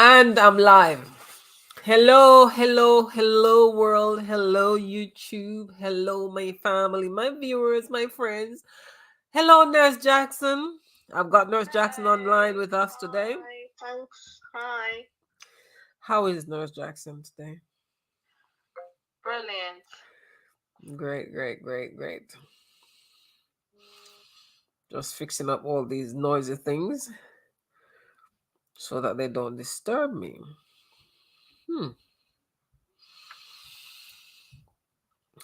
And I'm live. Hello, hello, hello, world. Hello, YouTube. Hello, my family, my viewers, my friends. Hello, Nurse Jackson. I've got Nurse Jackson online with us today. Hi, thanks. Hi. How is Nurse Jackson today? Brilliant. Great, great, great, great. Just fixing up all these noisy things so that they don't disturb me.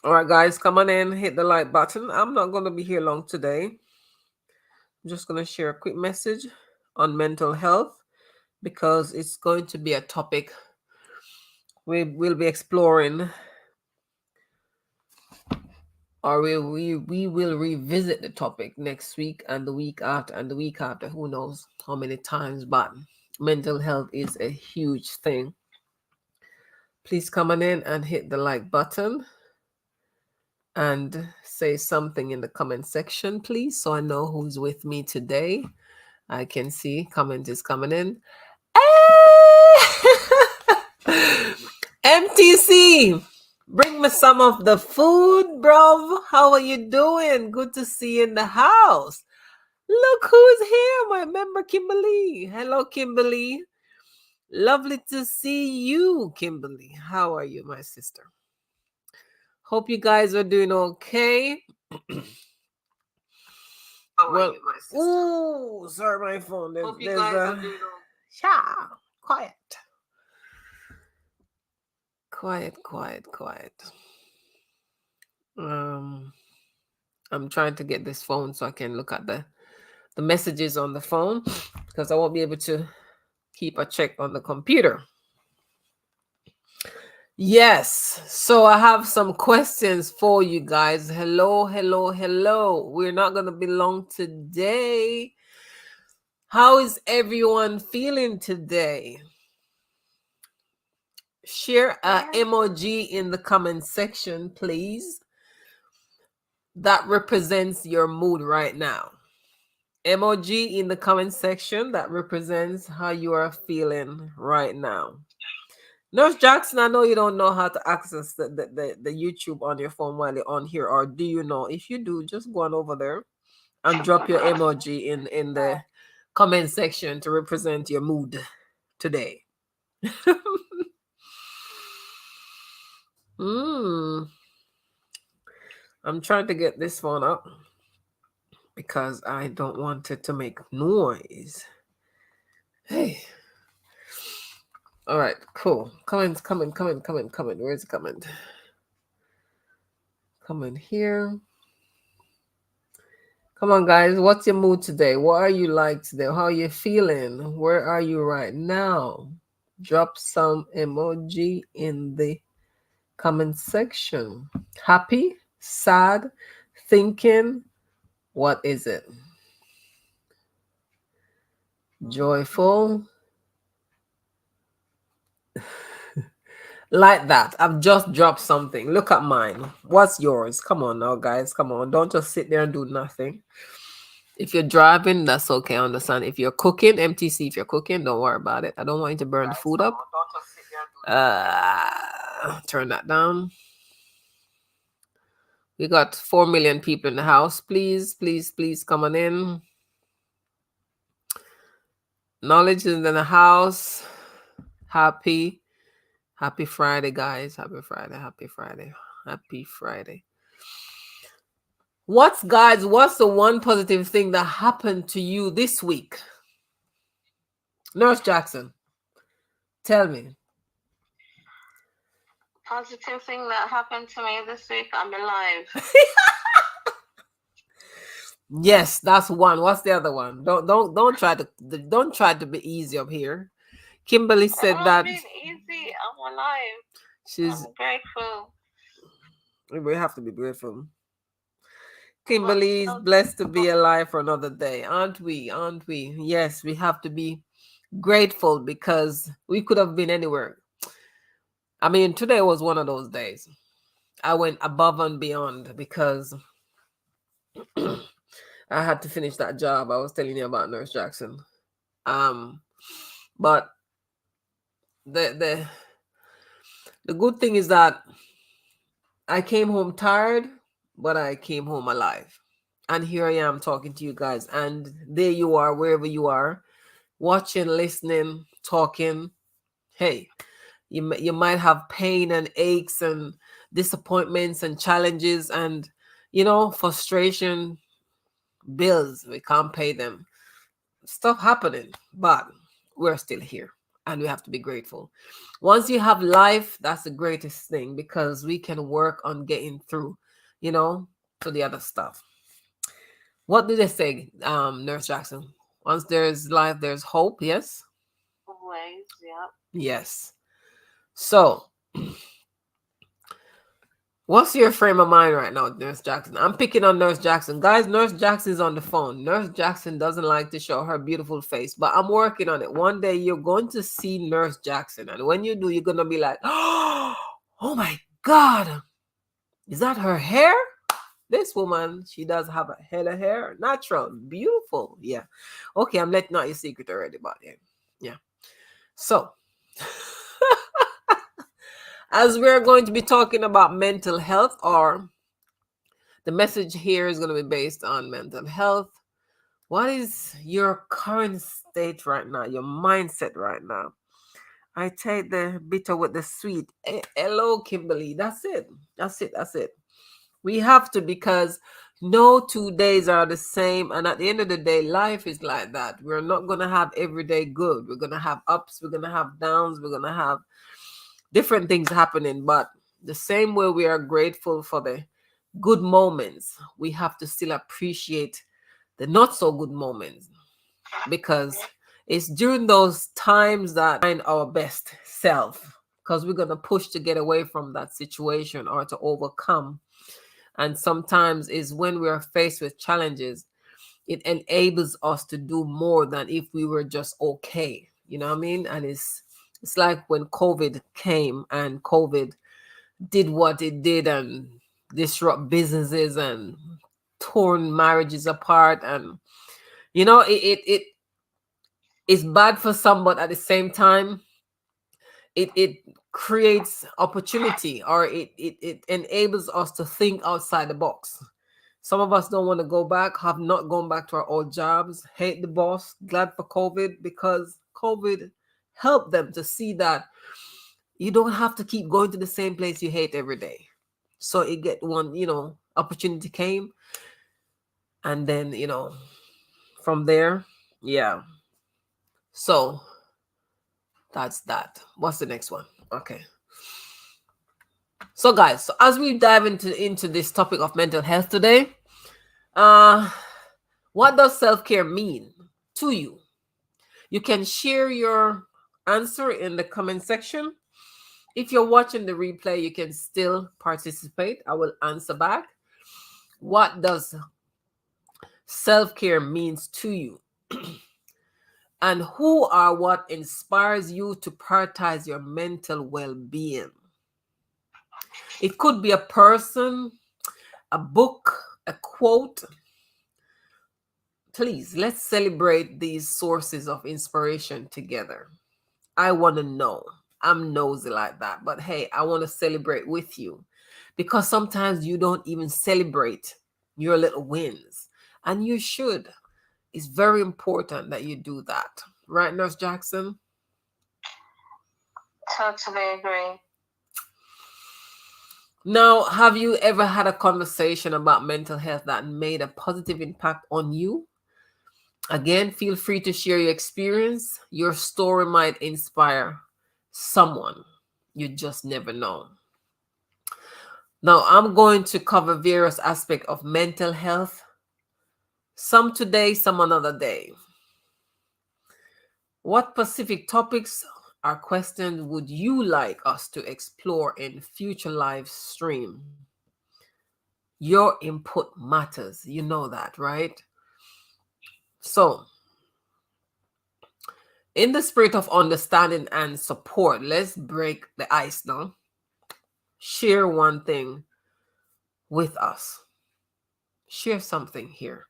All right, guys, come on in, hit the like button. I'm not going to be here long today. I'm just going to share a quick message on mental health because it's going to be a topic we will be exploring, or we will revisit the topic next week and the week after and the week after, who knows how many times. But mental health is a huge thing. Please come on in and hit the like button and say something in the comment section, please, so I know who's with me today. I can see comment is coming in. MTC, bring me some of the food, bro. How are you doing? Good to see you in the house. Look who's here, my member Kimberly. Hello, Kimberly. Lovely to see you, Kimberly. How are you, my sister? Hope you guys are doing okay. How Well, are you, my sister? ooh, sorry, my phone. Hope you guys are doing yeah, quiet. Quiet. Um, I'm trying to get this phone so I can look at the messages on the phone because I won't be able to keep a check on the computer. Yes, so I have some questions for you guys. Hello. We're not going to be long today. How is everyone feeling today? Share a emoji in the comment section, please. That represents your mood right now. Emoji in the comment section that represents how you are feeling right now. Nurse Jackson, I know you don't know how to access the YouTube on your phone while you're on here, or do you know? If you do, just go on over there and drop your emoji in the comment section to represent your mood today. I'm trying to get this phone up because I don't want it to make noise. Hey. All right, cool. Coming. Where's it coming? Coming here. Come on, guys. What's your mood today? What are you like today? How are you feeling? Where are you right now? Drop some emoji in the comment section. Happy, sad, thinking. What is it? Joyful. Like that. I've just dropped something. Look at mine. What's yours? Come on now, guys. Come on. Don't just sit there and do nothing. If you're driving, that's okay. I understand. If you're cooking, MTC, if you're cooking, don't worry about it. I don't want you to burn the food up. Turn that down. We got 4 million people in the house. Please come on in. Knowledge is in the house. Happy Friday, guys. Happy Friday. What's the one positive thing that happened to you this week? Nurse Jackson, tell me. Positive thing that happened to me this week, I'm alive. Yes, that's one. What's the other one? Don't try to be easy up here. Kimberly said that Being easy. I'm alive. she's. I'm grateful. We have to be grateful. Kimberly's blessed to be alive for another day, aren't we? Yes, we have to be grateful because we could have been anywhere. I mean, today was one of those days. I went above and beyond because I had to finish that job I was telling you about, Nurse Jackson. But the good thing is that I came home tired, but I came home alive. And here I am talking to you guys. And there you are, wherever you are, watching, listening, talking. Hey, you might have pain and aches and disappointments and challenges and, frustration, bills. We can't pay them. Stuff happening, but we're still here and we have to be grateful. Once you have life, that's the greatest thing because we can work on getting through, you know, to the other stuff. What do they say, Nurse Jackson? Once there's life, there's hope. Yes. Always, yeah. Yes. So what's your frame of mind right now, Nurse Jackson? I'm picking on Nurse Jackson. Guys, Nurse Jackson's on the phone. Nurse Jackson doesn't like to show her beautiful face, but I'm working on it. One day you're going to see Nurse Jackson. And when you do, you're going to be like, oh my God, is that her hair? This woman, she does have a head of hair. Natural, beautiful. Yeah. Okay, I'm letting out your secret already about him. Yeah. So, as we're going to be talking about mental health, or the message here is going to be based on mental health. What is your current state right now, your mindset right now? I take the bitter with the sweet. Hello, Kimberly. That's it. That's it. That's it. We have to, because no 2 days are the same. And at the end of the day, life is like that. We're not going to have every day good. We're going to have ups. We're going to have downs. We're going to have different things happening. But the same way we are grateful for the good moments, we have to still appreciate the not so good moments, because it's during those times that we find our best self, because we're going to push to get away from that situation or to overcome. And sometimes is when we are faced with challenges, it enables us to do more than if we were just okay. You know what I mean? And it's like when COVID came and COVID did what it did and disrupt businesses and torn marriages apart. And it is bad for some, but at the same time it creates opportunity, or it enables us to think outside the box. Some of us don't want to go back, have not gone back to our old jobs, hate the boss, glad for COVID, because COVID helped them to see that you don't have to keep going to the same place you hate every day. So it get one, opportunity came, and then, from there, yeah. So that's that. What's the next one? Okay. So guys, so as we dive into this topic of mental health today, uh what does self-care mean to you? You can share your answer in the comment section. If you're watching the replay, you can still participate. I will answer back. What does self-care means to you? And who or what inspires you to prioritize your mental well-being? It could be a person, a book, a quote. Please, let's celebrate these sources of inspiration together. I want to know. I'm nosy like that. But hey, I want to celebrate with you, because sometimes you don't even celebrate your little wins. And you should. It's very important that you do that. Right, Nurse Jackson? Totally agree. Now, have you ever had a conversation about mental health that made a positive impact on you? Again, feel free to share your experience. Your story might inspire someone. You just never know. Now, I'm going to cover various aspects of mental health. Some today, some another day. What specific topics or questions would you like us to explore in future live stream? Your input matters. You know that, right? So, in the spirit of understanding and support, let's break the ice now. Share one thing with us. Share something here.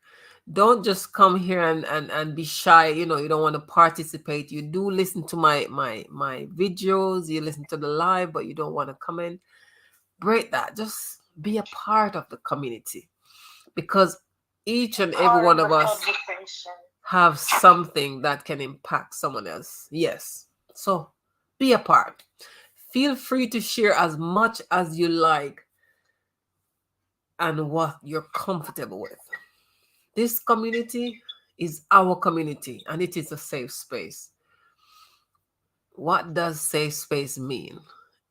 Don't just come here and be shy. You know, you don't want to participate. You do listen to my videos, you listen to the live, but you don't want to come in. Break that. Just be a part of the community, because each and every Part of one the of us conversation. have something that can impact someone else. Yes. So be a part. Feel free to share as much as you like and what you're comfortable with. This community is our community and it is a safe space. What does safe space mean?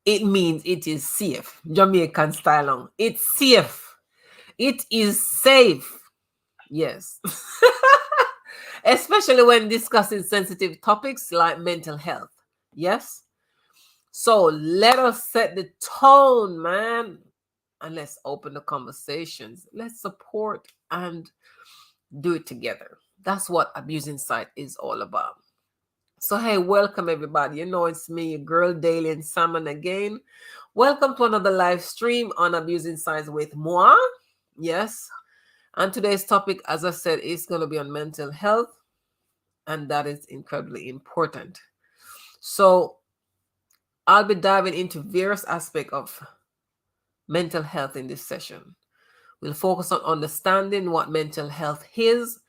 It means it is safe. Jamaican style. It's safe. It is safe. Yes. Especially when discussing sensitive topics like mental health. Yes. So let us set the tone, man. And let's open the conversations. Let's support and do it together. That's what Abuse Insight is all about. So, hey, welcome everybody. You know, it's me, your girl, Dalian Salmon again. Welcome to another live stream on Abuse Insights with moi. Yes. And today's topic, as I said, is going to be on mental health. And that is incredibly important. So, I'll be diving into various aspects of mental health in this session. We'll focus on understanding what mental health is,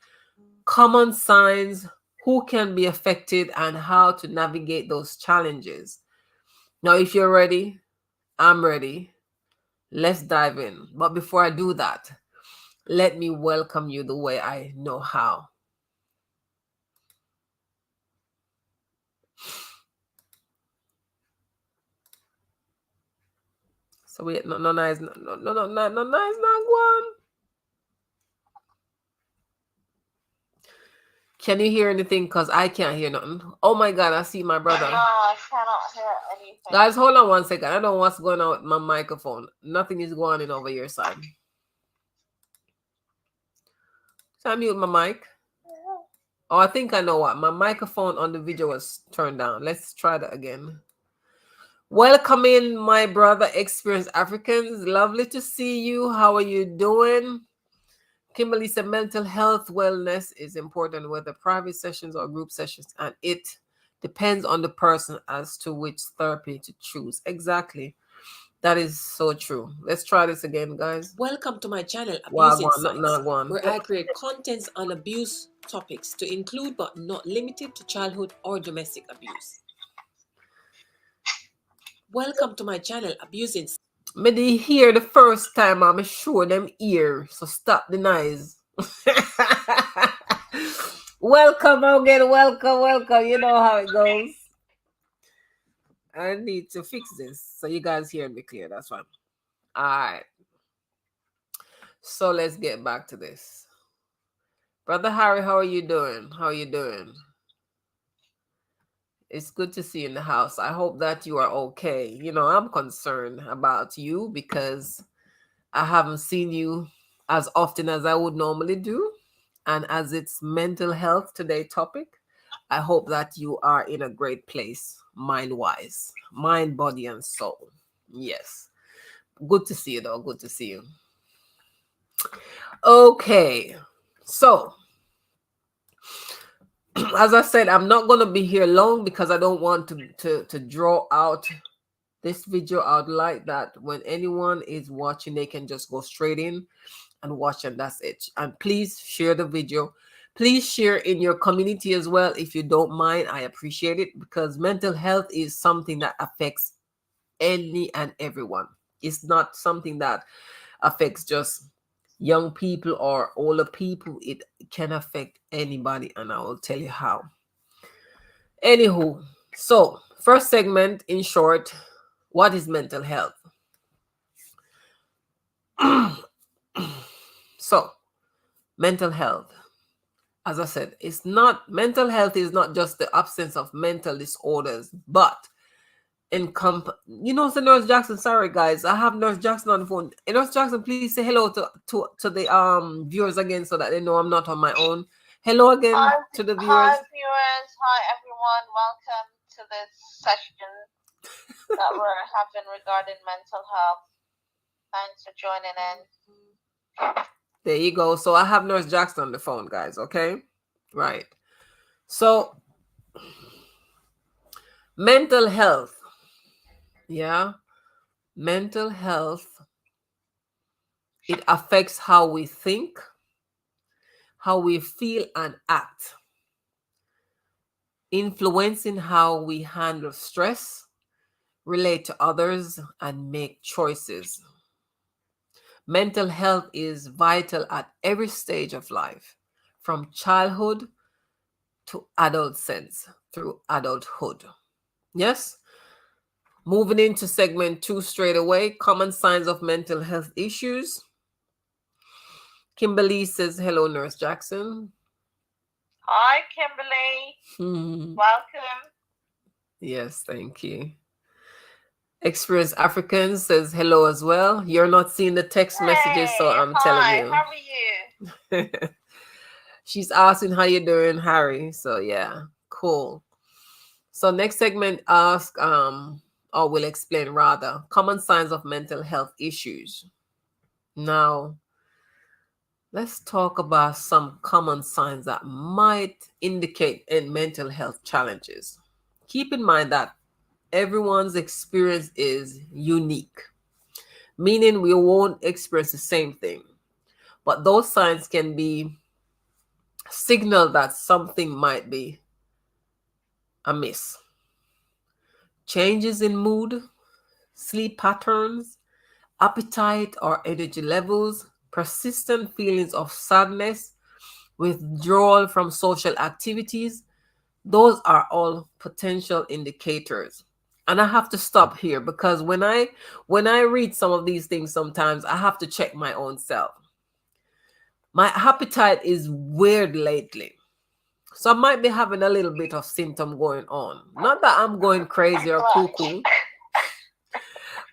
common signs, who can be affected, and how to navigate those challenges. Now, if you're ready, I'm ready. Let's dive in. But before I do that, let me welcome you the way I know how. So we no nice no nice not one. Can you hear anything? Cause I can't hear nothing. Oh my god, I see my brother. No, I cannot hear anything. Guys, hold on 1 second. I don't know what's going on with my microphone. Nothing is going on over your side. So I mute my mic. Oh, I think I know what. My microphone on the video was turned down. Let's try that again. Welcome in, my brother, Experienced Africans. Lovely to see you. How are you doing? Kimberly said mental health wellness is important, whether private sessions or group sessions, and it depends on the person as to which therapy to choose. Exactly. That is so true. Let's try this again, guys. Welcome to my channel, Wow, Abuse Insights, one. where I create contents on abuse topics to include but not limited to childhood or domestic abuse. Welcome to my channel, Abuse Insights. Me they hear the first time I'm sure them ear, so stop the noise. Welcome again, welcome. You know how it goes. I need to fix this so you guys hear me clear. That's fine. All right. So let's get back to this. Brother Harry, how are you doing? How are you doing? It's good to see you in the house. I hope that you are okay. You know, I'm concerned about you because I haven't seen you as often as I would normally do. And as it's mental health today topic, I hope that you are in a great place, mind-wise, mind, body, and soul. Yes. Good to see you, though. Good to see you. Okay. So, as I said, I'm not going to be here long because I don't want to draw out this video out like that. When anyone is watching, they can just go straight in and watch, and that's it. And please share the video. Please share in your community as well if you don't mind. I appreciate it because mental health is something that affects any and everyone. It's not something that affects just young people or older people. It can affect anybody, and I will tell you how. Anywho, so first segment in short, what is mental health? So, mental health, as I said, it's not mental health is not just the absence of mental disorders, but you know, so Nurse Jackson, sorry guys, I have Nurse Jackson on the phone. Nurse Jackson, please say hello to the viewers again so that they know I'm not on my own. Hello again to the viewers. Hi viewers, hi everyone. Welcome to this session that we're having regarding mental health. Thanks for joining in. There you go. So I have Nurse Jackson on the phone, guys. Okay. Right. So mental health. Yeah. Mental health. It affects how we think, how we feel and act, influencing how we handle stress, relate to others, and make choices. Mental health is vital at every stage of life, from childhood to adult sense through adulthood. Yes? Moving into segment 2 straight away, common signs of mental health issues. Kimberly says, hello, Nurse Jackson. Hi, Kimberly. Welcome. Yes, thank you. Experience African says hello as well. You're not seeing the text messages, so Hey, I'm telling hi. you. How are you? She's asking how you doing, Harry. So yeah, cool. So next segment ask or will explain rather common signs of mental health issues. Now, let's talk about some common signs that might indicate in mental health challenges. Keep in mind that everyone's experience is unique, meaning we won't experience the same thing. But those signs can be signal that something might be amiss. Changes in mood, sleep patterns, appetite or energy levels, persistent feelings of sadness, withdrawal from social activities, those are all potential indicators. And I have to stop here because when I read some of these things sometimes I have to check my own self. My appetite is weird lately. So I might be having a little bit of symptom going on. Not that I'm going crazy or cuckoo.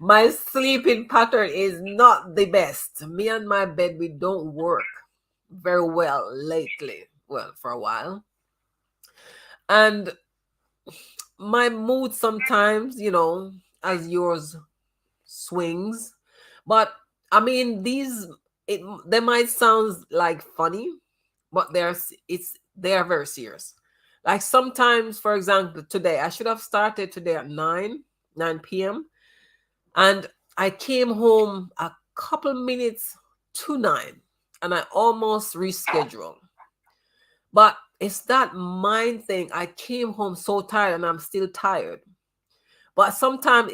My sleeping pattern is not the best. Me and my bed, we don't work very well lately. Well, for a while. And my mood sometimes, as yours swings. But I mean, they might sound like funny, but they are very serious. Like sometimes, for example, today I should have started today at 9 p.m. and I came home a couple minutes to 9 and I almost rescheduled. But it's that mind thing. I came home so tired and I'm still tired. But sometimes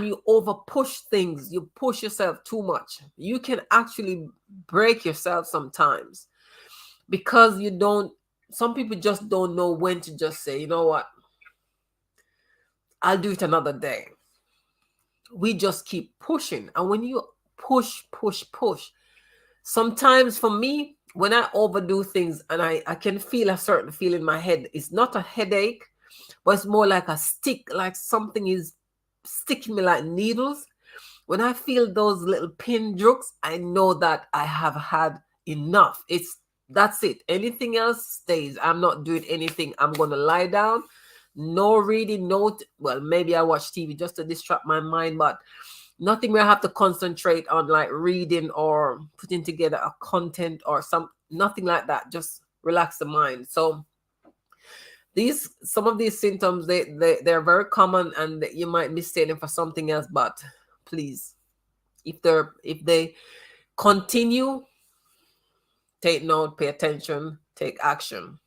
you over push things, you push yourself too much. You can actually break yourself sometimes because some people just don't know when to just say, you know what, I'll do it another day. We just keep pushing. And when you push, sometimes for me, when I overdo things and I can feel a certain feel in my head, it's not a headache, but it's more like a stick, like something is sticking me like needles. When I feel those little pin jokes, I know that I have had enough. That's it. Anything else stays. I'm not doing anything. I'm gonna lie down. No reading, well, maybe I watch TV just to distract my mind, but nothing where I have to concentrate on like reading or putting together a content or nothing like that. Just relax the mind. So some of these symptoms they're very common and you might mistake them for something else, but please, if they continue, take note, pay attention, take action.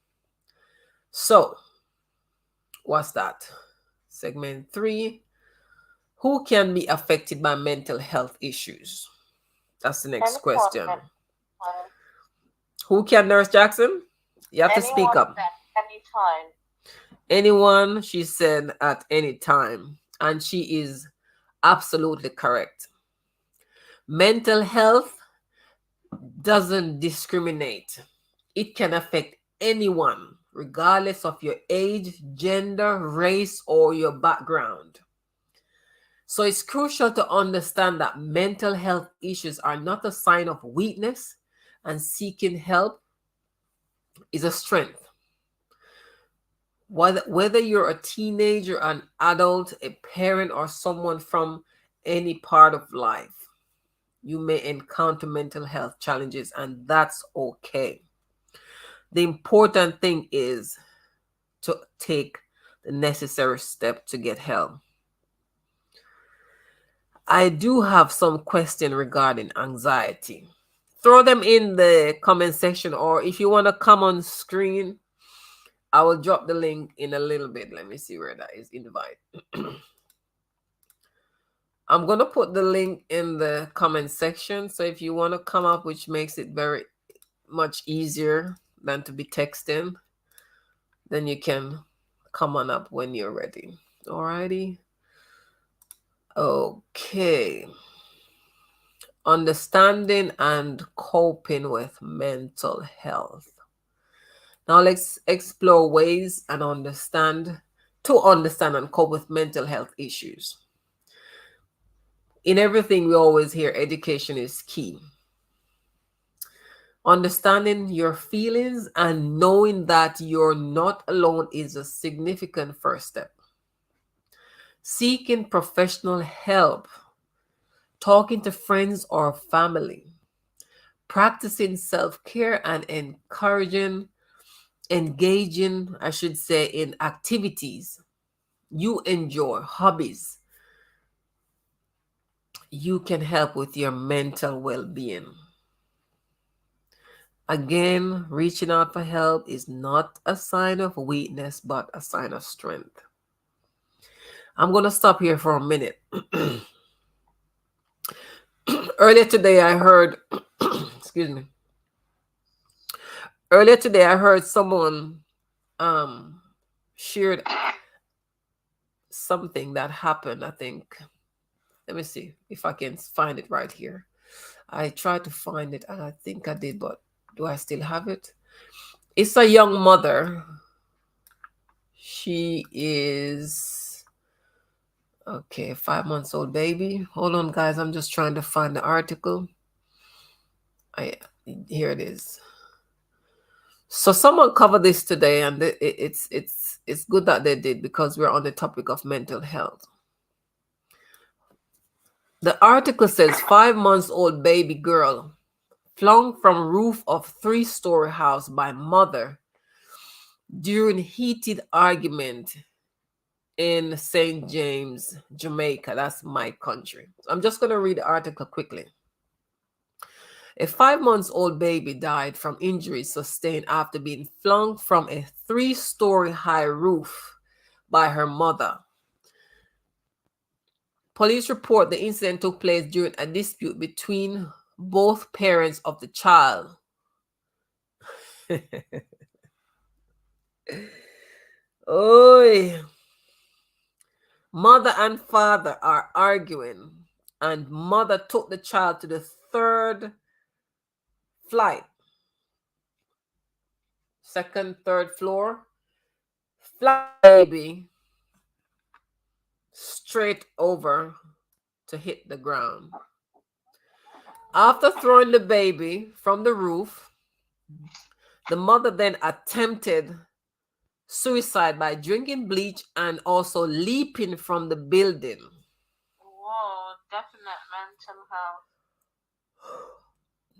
So what's that? Segment 3. Who can be affected by mental health issues? That's the next Anyone, question. anyone, Who can, Nurse Jackson? You have to speak anyone up. at any time. Anyone, she said, at any time. And she is absolutely correct. Mental health doesn't discriminate. It can affect anyone, regardless of your age, gender, race, or your background. So it's crucial to understand that mental health issues are not a sign of weakness, and seeking help is a strength. Whether you're a teenager, an adult, a parent, or someone from any part of life, You may encounter mental health challenges, and that's okay. The important thing is to take the necessary step to get help. I do have some question regarding anxiety. Throw them in the comment section, or if you want to come on screen, I will drop the link in a little bit. Let me see where that is. Invite. I'm going to put the link in the comment section. So if you want to come up, which makes it very much easier than to be texting, then you can come on up when you're ready. Alrighty. Okay. Understanding and coping with mental health. Now let's explore ways and understand and cope with mental health issues. In everything we always hear, education is key. Understanding your feelings and knowing that you're not alone is a significant first step. Seeking professional help, talking to friends or family, practicing self-care and engaging, I should say, in activities you enjoy, hobbies, you can help with your mental well-being. Again, reaching out for help is not a sign of weakness, but a sign of strength. I'm going to stop here for a minute. Earlier today, I heard, excuse me. Earlier today, I heard someone shared something that happened. I think, let me see if I can find it right here. I tried to find it, and I think I did, but do I still have it? It's a young mother. She is, okay, 5 months old baby. Hold on, guys. I'm just trying to find the article. Here it is. So someone covered this today, and it's good that they did, because we're on the topic of mental health. The article says 5 months old baby girl flung from roof of 3-story house by mother during heated argument in St. James, Jamaica. That's my country. So I'm just going to read the article quickly. A 5 months old baby died from injuries sustained after being flung from a 3-story high roof by her mother. Police report the incident took place during a dispute between both parents of the child. Oi. Mother and father are arguing, and mother took the child to the 3rd flight, 2nd, 3rd floor, fly baby straight over to hit the ground. After throwing the baby from the roof, the mother then attempted suicide by drinking bleach and also leaping from the building. Whoa, definite mental health.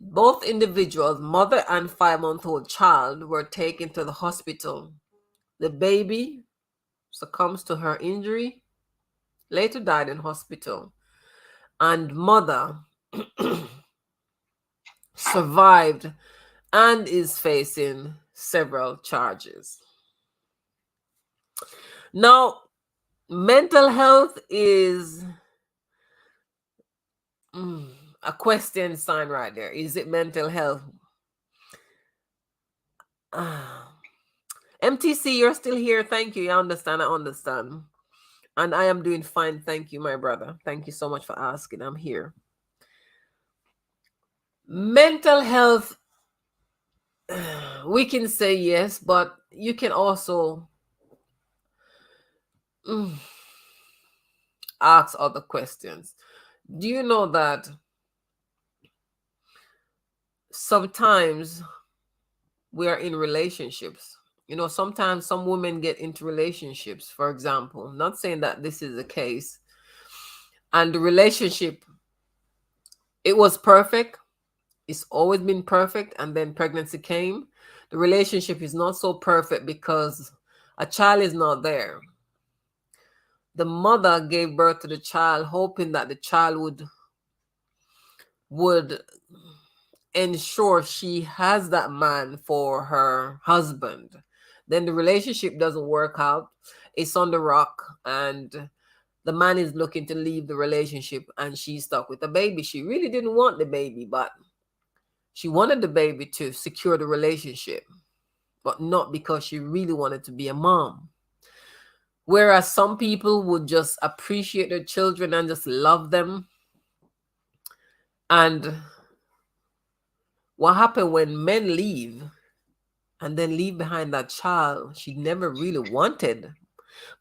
Both individuals, mother and 5-month-old child, were taken to the hospital. The baby succumbs to her injury, later died in hospital, and mother survived and is facing several charges. Now, mental health is a question sign right there. Is it mental health? MTC, you're still here. Thank you. I understand. And I am doing fine. Thank you, my brother. Thank you so much for asking. I'm here. Mental health, we can say yes, but you can also ask other questions. Do you know that sometimes we are in relationships? You know, sometimes some women get into relationships, for example. Not saying that this is the case. And the relationship It was perfect. It's always been perfect, and then pregnancy came. The relationship is not so perfect because a child is not there. The mother gave birth to the child hoping that the child would ensure she has that man for her husband. Then the relationship doesn't work out. It's on the rock, and the man is looking to leave the relationship, and she's stuck with the baby. She really didn't want the baby, but she wanted the baby to secure the relationship, but not because she really wanted to be a mom. Whereas some people would just appreciate their children and just love them. And what happened when men leave and then leave behind that child she never really wanted,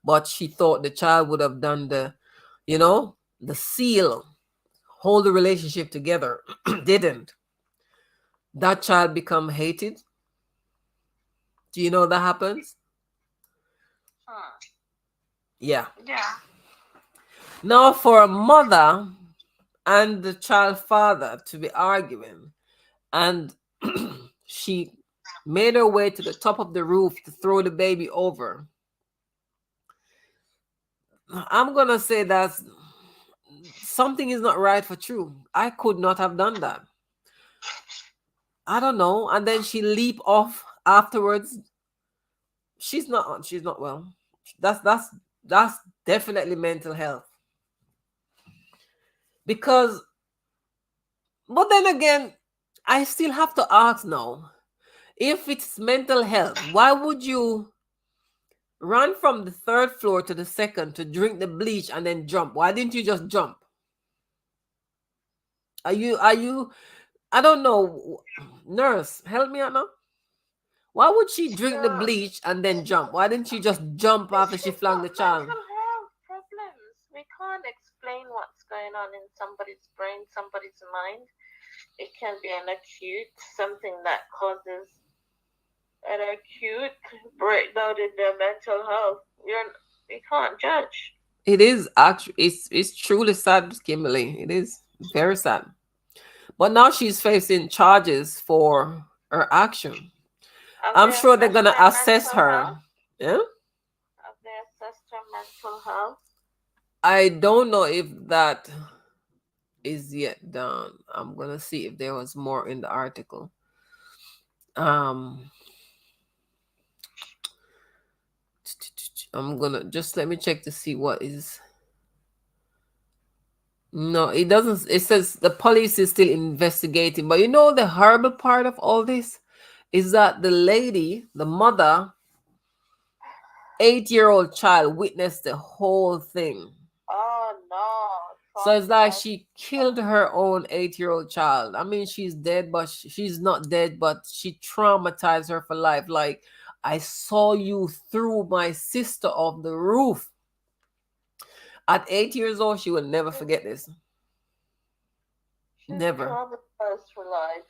but she thought the child would have done the seal, hold the relationship together, didn't. That child become hated. Do you know that happens? Hmm. Yeah. Yeah. Now, for a mother and the child father to be arguing, and she made her way to the top of the roof to throw the baby over, I'm gonna say that something is not right for true. I could not have done that. I don't know. And then she leap off afterwards. She's not well. That's definitely mental health. Because, but then again, I still have to ask now, if it's mental health, why would you run from the third floor to the second to drink the bleach and then jump? Why didn't you just jump? Are you I don't know. Nurse, help me out now. Why would she drink the So bleach and then jump? Why didn't she just jump after she she's flung the got child? mental health problems. We can't explain what's going on in somebody's brain, somebody's mind. It can be an acute, something that causes an acute breakdown in their mental health. We can't judge. It is actually it's truly sad, Kimberly. It is very sad. But now she's facing charges for her action. Have I'm they sure they're assessed gonna their assess mental her. health? Yeah. Have they assessed their mental health? I don't know if that is yet done. I'm gonna see if there was more in the article. Um, I'm gonna just let me check to see what is. No, it doesn't. It says the police is still investigating. But you know, the horrible part of all this is that the lady, the mother, 8-year-old child, witnessed the whole thing. Oh no, So it's like traumatized. she killed her own 8-year-old child. I mean, she's dead, but she's not dead, but she traumatized her for life. Like, I saw you threw my sister off the roof. At 8 years old, she will never forget this. She's Never. traumatized for life.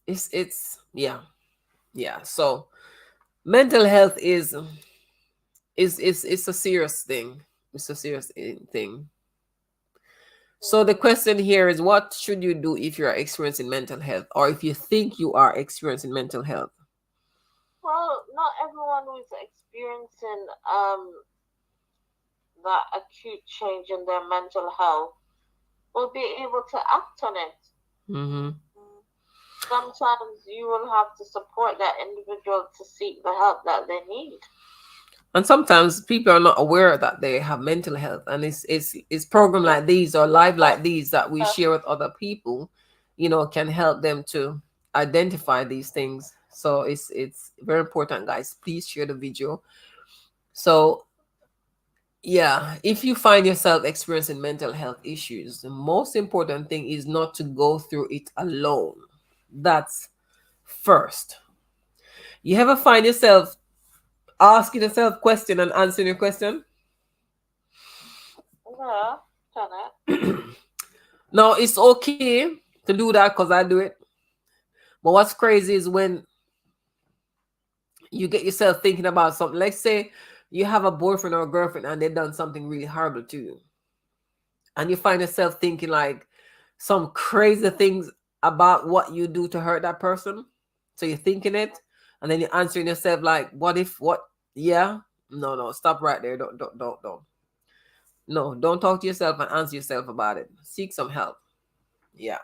It's yeah. So mental health is it's a serious thing. It's a serious thing. So the Mm. question here is, what should you do if you are experiencing mental health, or if you think you are experiencing mental health? Well, not everyone who is experiencing that acute change in their mental health will be able to act on it. Mm-hmm. Sometimes you will have to support that individual to seek the help that they need. And sometimes people are not aware that they have mental health, and it's program Yeah, like these or live that, like these that we that, share with other people, can help them to identify these things. So it's very important, guys. Please share the video. So yeah, if you find yourself experiencing mental health issues, the most important thing is not to go through it alone. That's first. You ever find yourself asking yourself question and answering your question? yeah, done it. No, it's okay to do that because I do it. But what's crazy is when you get yourself thinking about something. Let's say you have a boyfriend or a girlfriend and they've done something really horrible to you. And you find yourself thinking like, some crazy things about what you do to hurt that person. So you're thinking it, and then you're answering yourself like, "What if? What? Yeah, no, no, stop right there. Don't. No, don't talk to yourself and answer yourself about it. Seek some help. Yeah,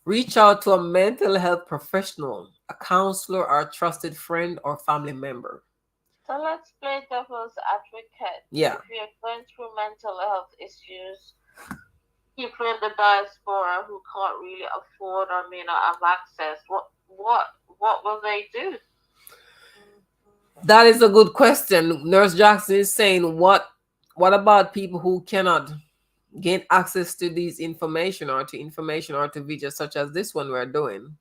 reach out to a mental health professional, a counselor, or a trusted friend or family member. So let's play devil's advocate. Yeah, If you're going through mental health issues, people in the diaspora who can't really afford or may not have access, what will they do? that is a good question. Nurse Jackson is saying, what about people who cannot gain access to these information or to videos such as this one we're doing?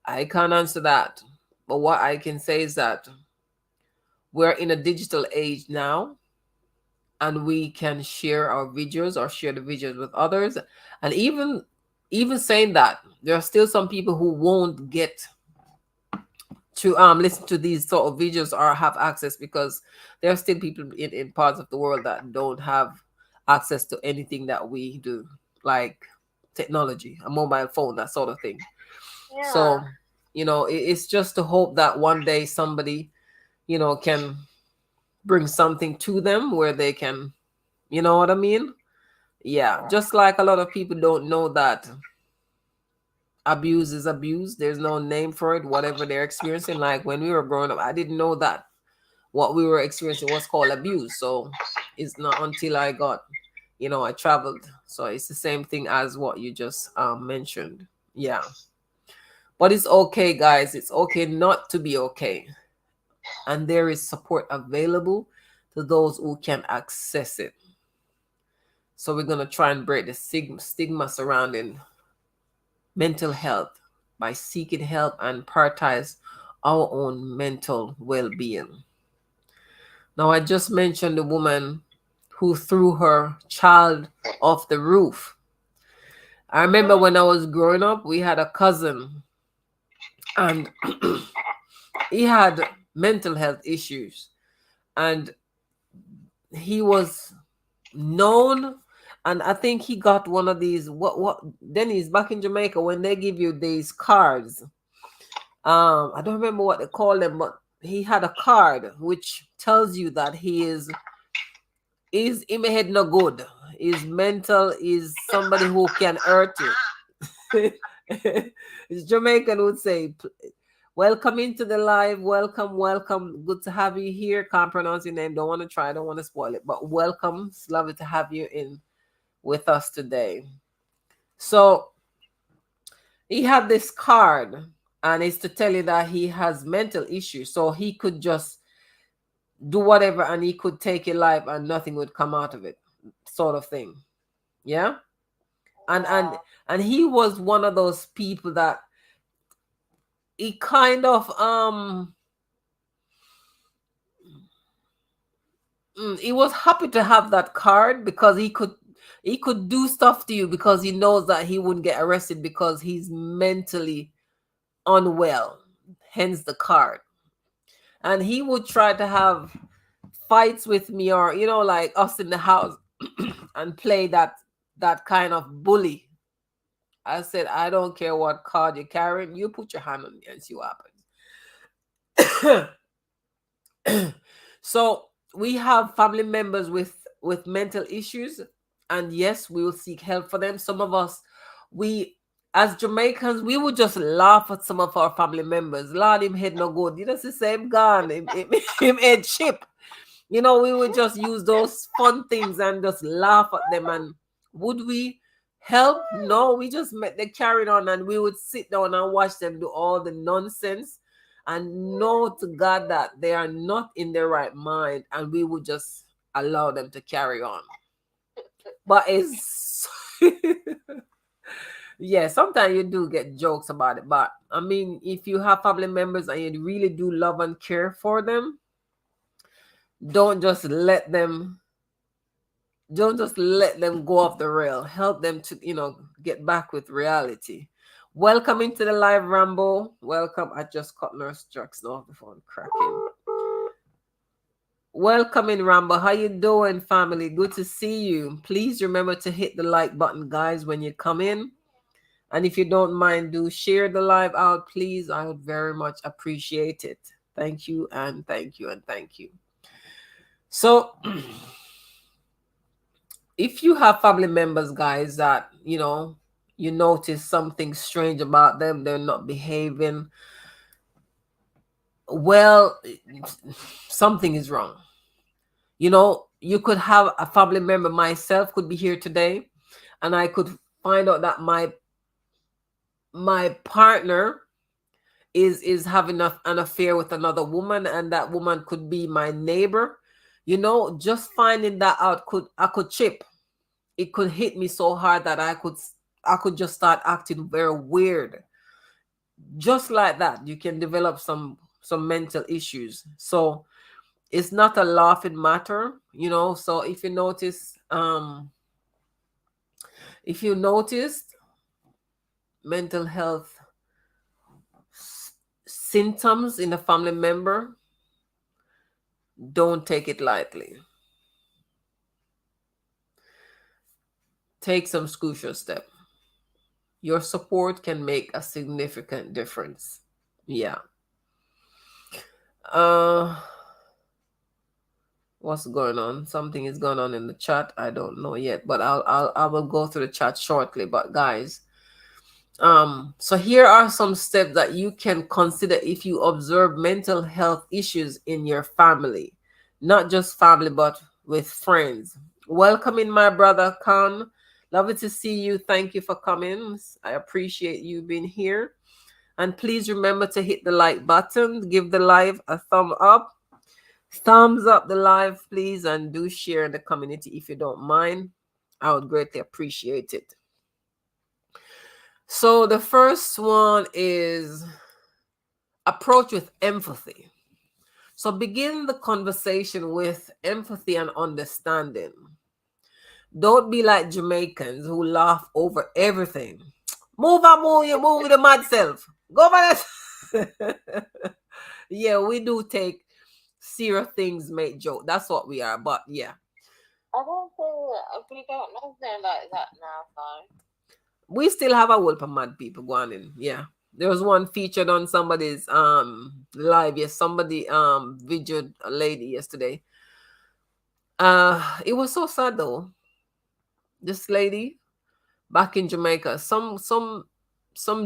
I can't answer that. But what I can say is that we're in a digital age now, and we can share our videos or share the videos with others. And even saying that, there are still some people who won't get to listen to these sort of videos or have access, because there are still people in parts of the world that don't have access to anything that we do, like technology, a mobile phone, that sort of thing. Yeah. So, it's just to hope that one day somebody, can bring something to them where they can, you know what I mean? Yeah, just like a lot of people don't know that abuse is abuse. There's no name for it, whatever they're experiencing. Like when we were growing up, I didn't know that what we were experiencing was called abuse. So it's not until I got, I traveled. So it's the same thing as what you just mentioned. Yeah. But it's okay, guys. It's okay not to be okay. And there is support available to those who can access it. So we're going to try and break the stigma surrounding mental health by seeking help and prioritize our own mental well-being. Now, I just mentioned the woman who threw her child off the roof. I remember when I was growing up, we had a cousin, and he had mental health issues, and he was known. And I think he got one of these, what Denny's back in Jamaica, when they give you these cards. I don't remember what they call them, but he had a card which tells you that he is in my head no good. His mental is somebody who can hurt you. It's Jamaican would say, welcome into the live. Welcome, welcome. Good to have you here. Can't pronounce your name. Don't want to try. Don't want to spoil it. But welcome. It's lovely to have you in with us today. So he had this card, and it's to tell you that he has mental issues. So he could just do whatever, and he could take your life and nothing would come out of it, sort of thing. Yeah. And and Wow. and he was one of those people that he kind of he was happy to have that card, because he could do stuff to you because he knows that he wouldn't get arrested because he's mentally unwell, hence the card. And he would try to have fights with me, or like us in the house, and play that kind of bully. I said, I don't care what card you're carrying, you put your hand on me and see what happens. So we have family members with mental issues, and yes, we will seek help for them. Some of us, we as Jamaicans, we would just laugh at some of our family members. Lord, him head no good. You know, the same gun, him head chip. We would just use those fun things and just laugh at them. And would we help? No, we just met they carried on, and we would sit down and watch them do all the nonsense and know to God that they are not in their right mind, and we would just allow them to carry on. But it's yeah, sometimes you do get jokes about it. But I mean, if you have family members and you really do love and care for them, don't just let them don't just let them go off the rail. Help them to get back with reality. Welcome into the live, Rambo. Welcome. I just cut Nurse Jackson off the phone cracking. Welcome in, Rambo. How you doing, family? Good to see you. Please remember to hit the like button, guys, when you come in. And if you don't mind, do share the live out, please. I would very much appreciate it. Thank you and thank you and thank you. So, if you have family members, guys, that you notice something strange about them, they're not behaving well, something is wrong. You could have a family member, myself could be here today, and I could find out that my partner is having an affair with another woman, and that woman could be my neighbor. Just finding that out, I could chip. It could hit me so hard that I could just start acting very weird. Just like that, you can develop some mental issues. So it's not a laughing matter. So if you noticed mental health symptoms in a family member, don't take it lightly. Take some crucial step. Your support can make a significant difference. Yeah. What's going on? Something is going on in the chat. I don't know yet, but I will go through the chat shortly. But guys, so here are some steps that you can consider if you observe mental health issues in your family, not just family, but with friends. Welcome in, my brother Khan. Lovely to see you. Thank you for coming. I appreciate you being here. And please remember to hit the like button, give the live a thumb up. Thumbs up the live, please, and do share in the community if you don't mind. I would greatly appreciate it. So the first one is approach with empathy. So begin the conversation with empathy and understanding. Don't be like Jamaicans who laugh over everything. Move and move, you move with the mad self. Go by that. Yeah, we do take serious things, make joke. That's what we are. But yeah, I don't think we don't know them like that now, though. we still have a whole of mad people going in. Yeah. There was one featured on somebody's live. Yes, somebody videoed a lady yesterday. It was so sad though. This lady back in Jamaica, some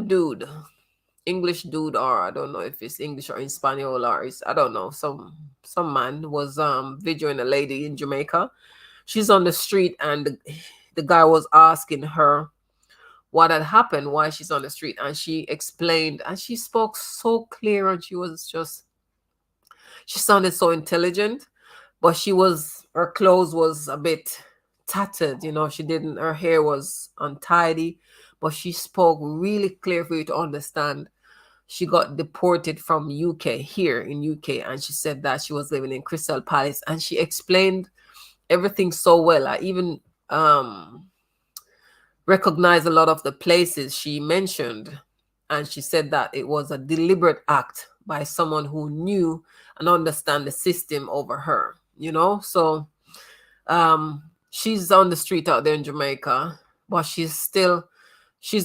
dude, English dude, or I don't know if it's English or in Spanish, or I don't know, some man was videoing a lady in Jamaica. She's on the street, and the guy was asking her what had happened, why she's on the street, and she explained, and she spoke so clear, and she sounded so intelligent, but her clothes was a bit tattered, her hair was untidy, but she spoke really clear for you to understand. She got deported from UK, here in UK, and she said that she was living in Crystal Palace, and she explained everything so well. I even recognized a lot of the places she mentioned, and she said that it was a deliberate act by someone who knew and understand the system over her. So she's on the street out there in Jamaica, but she's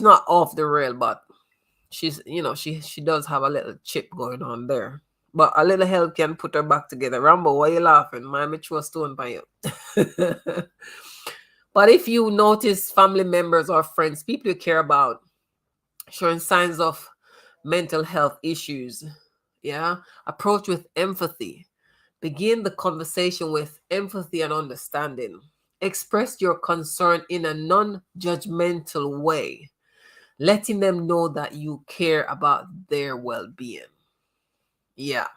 not off the rail, but she's she does have a little chip going on there, but a little help can put her back together. Rambo, why you laughing? My mature stone by you. But if you notice family members or friends, people you care about, showing signs of mental health issues, yeah, approach with empathy. Begin the conversation with empathy and understanding. Express your concern in a non-judgmental way, letting them know that you care about their well-being. Yeah.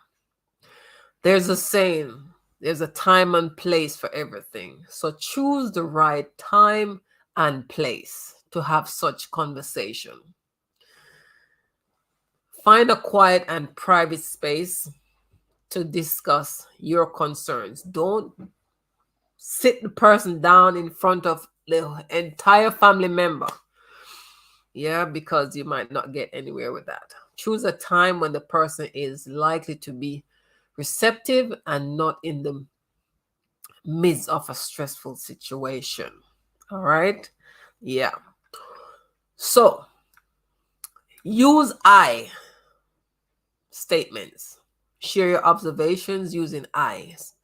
There's a saying, there's a time and place for everything. So choose the right time and place to have such conversation. Find a quiet and private space to discuss your concerns. Don't sit the person down in front of the entire family member. Yeah, because you might not get anywhere with that. Choose a time when the person is likely to be receptive and not in the midst of a stressful situation. All right. Yeah. So Use I statements. Share your observations using I's.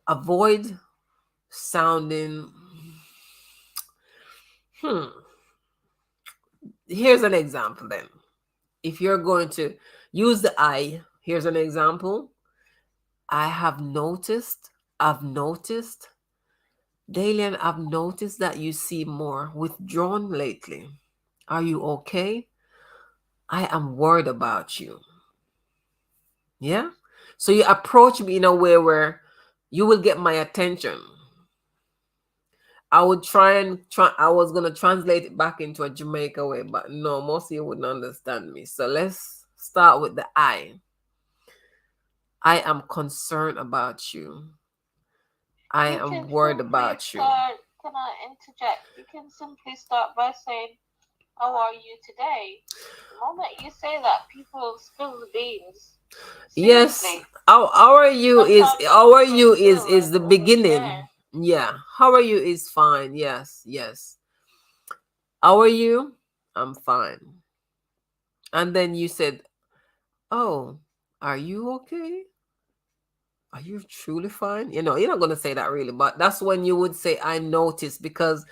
Avoid sounding. Hmm. Here's an example then. If you're going to use the I, here's an example. I've noticed, Dalian, I've noticed that you seem more withdrawn lately. Are you okay? I am worried about you. Yeah? So you approach me in a way where you will get my attention. I would I was gonna translate it back into a Jamaica way, but no, most of you wouldn't understand me. So let's start with the I. I am concerned about you. I You am can worried simply about you. start, can I interject? You can simply start by saying, "How are you today?" The moment you say that, people spill the beans. Yes, Seriously. how are you is Sometimes how are people you feel is like the beginning. overshare. Yeah. How are you is fine. Yes, yes. How are you? I'm fine. And then you said, "Oh, are you okay? Are you truly fine?" You're not gonna say that really, but that's when you would say, "I noticed," because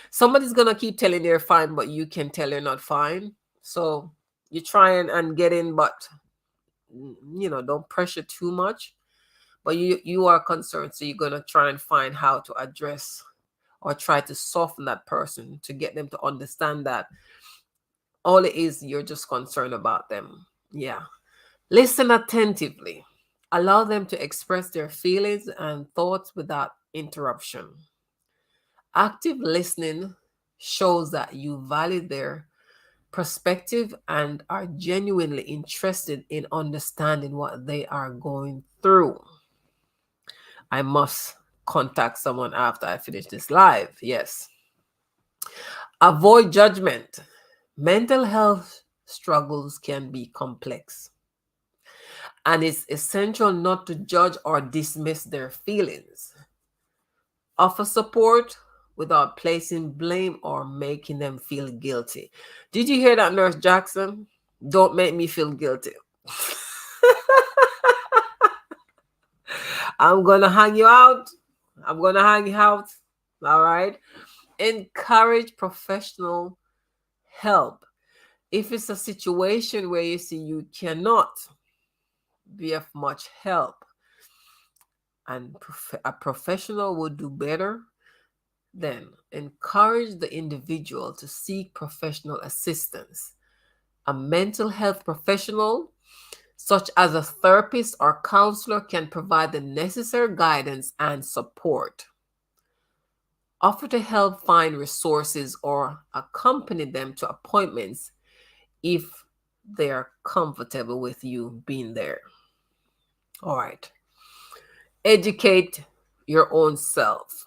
somebody's gonna keep telling they're fine, but you can tell they're not fine. So you try and get in, but don't pressure too much. But you are concerned, so you're gonna try and find how to address or try to soften that person to get them to understand that all it is, you're just concerned about them. Yeah. Listen attentively. Allow them to express their feelings and thoughts without interruption. Active listening shows that you value their perspective and are genuinely interested in understanding what they are going through. I must contact someone after I finish this live. Yes. Avoid judgment. Mental health struggles can be complex, and it's essential not to judge or dismiss their feelings. Offer support without placing blame or making them feel guilty. Did you hear that, Nurse Jackson? Don't make me feel guilty. I'm going to hang you out. I'm going to hang you out. All right. Encourage professional help. If it's a situation where you see you cannot be of much help and a professional would do better, then encourage the individual to seek professional assistance. A mental health professional, such as a therapist or counselor, can provide the necessary guidance and support. Offer to help find resources or accompany them to appointments if they are comfortable with you being there. All right. Educate your own self.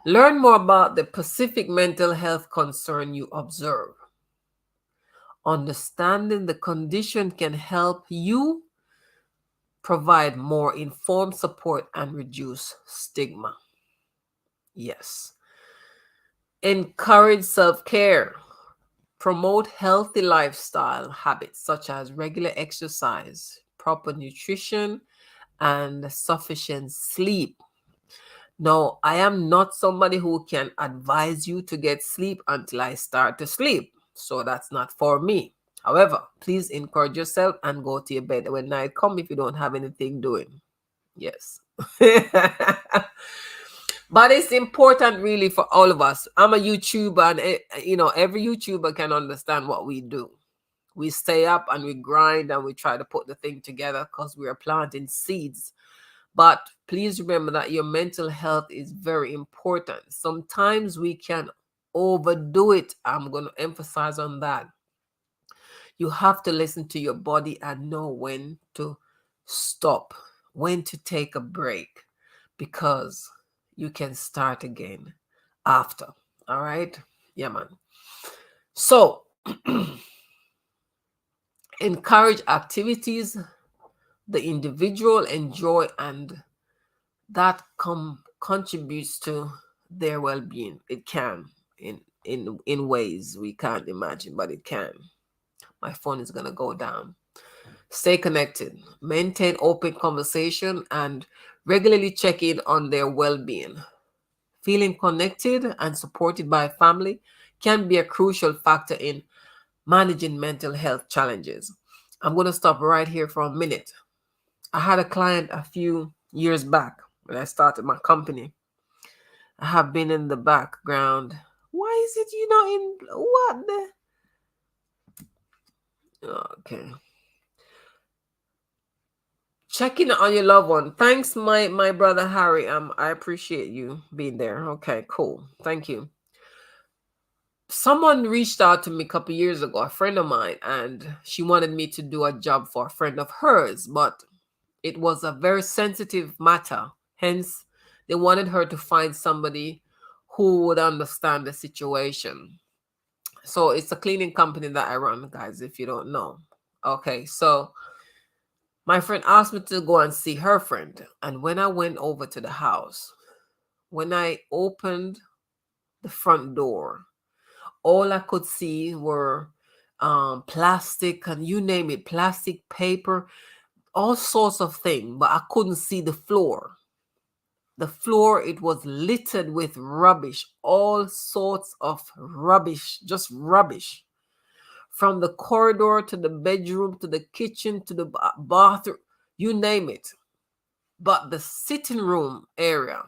Learn more about the specific mental health concern you observe. Understanding the condition can help you provide more informed support and reduce stigma. Yes. Encourage self care. Promote healthy lifestyle habits such as regular exercise, proper nutrition, and sufficient sleep. No, I am not somebody who can advise you to get sleep until I start to sleep. So that's not for me. However, please encourage yourself and go to your bed when night come if you don't have anything doing. Yes. But it's important really for all of us. I'm a YouTuber and every YouTuber can understand what we do. We stay up and we grind and we try to put the thing together because we are planting seeds. But please remember that your mental health is very important. Sometimes we can overdo it. I'm going to emphasize on that. You have to listen to your body and know when to stop, when to take a break, because you can start again after. All right? Yeah, man. So, encourage activities the individual enjoy and that contributes to their well-being. It can. in ways we can't imagine, but it can. My phone is gonna go down. Stay connected, maintain open conversation, and regularly check in on their well-being. Feeling connected and supported by family can be a crucial factor in managing mental health challenges. I'm going to stop right here for a minute. I had a client a few years back when I started my company. I have been in the background. Why is it you not in what the okay. Checking on your loved one. Thanks, my brother Harry. I appreciate you being there. Okay, cool. Thank you. Someone reached out to me a couple years ago, a friend of mine, and she wanted me to do a job for a friend of hers, but it was a very sensitive matter. Hence, they wanted her to find somebody who would understand the situation. So it's a cleaning company that I run, guys, if you don't know. Okay, so my friend asked me to go and see her friend. And when I went over to the house, when I opened the front door, all I could see were plastic and you name it, plastic, paper, all sorts of things, but I couldn't see the floor. The floor, it was littered with rubbish, all sorts of rubbish, just rubbish. From the corridor to the bedroom to the kitchen to the bathroom, you name it. But the sitting room area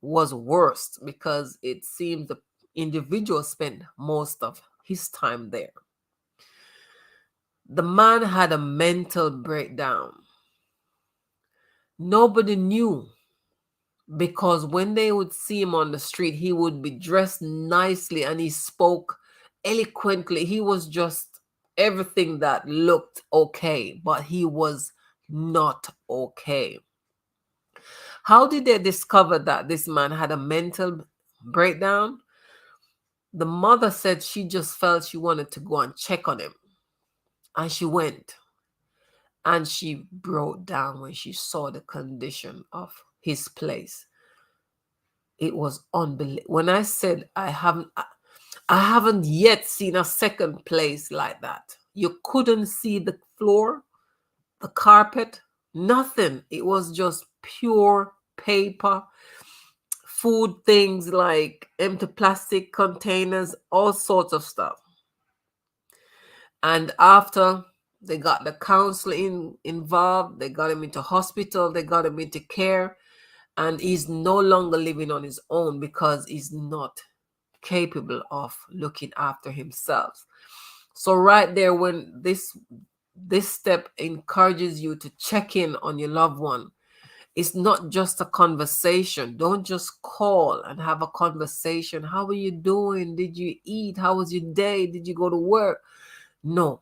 was worst because it seemed the individual spent most of his time there. The man had a mental breakdown. Nobody knew because when they would see him on the street, he would be dressed nicely and he spoke eloquently. He was just everything that looked okay, but he was not okay. How did they discover that this man had a mental breakdown? The mother said she just felt she wanted to go and check on him. And she went. And she broke down when she saw the condition of his place. It was unbelievable. When I said I haven't yet seen a second place like that. You couldn't see the floor, the carpet, nothing. It was just pure paper, food things like empty plastic containers, all sorts of stuff. And after they got the counseling involved, they got him into hospital, they got him into care, and he's no longer living on his own because he's not capable of looking after himself. So right there, when this step encourages you to check in on your loved one, it's not just a conversation. Don't just call and have a conversation. How are you doing? Did you eat? How was your day? Did you go to work? No.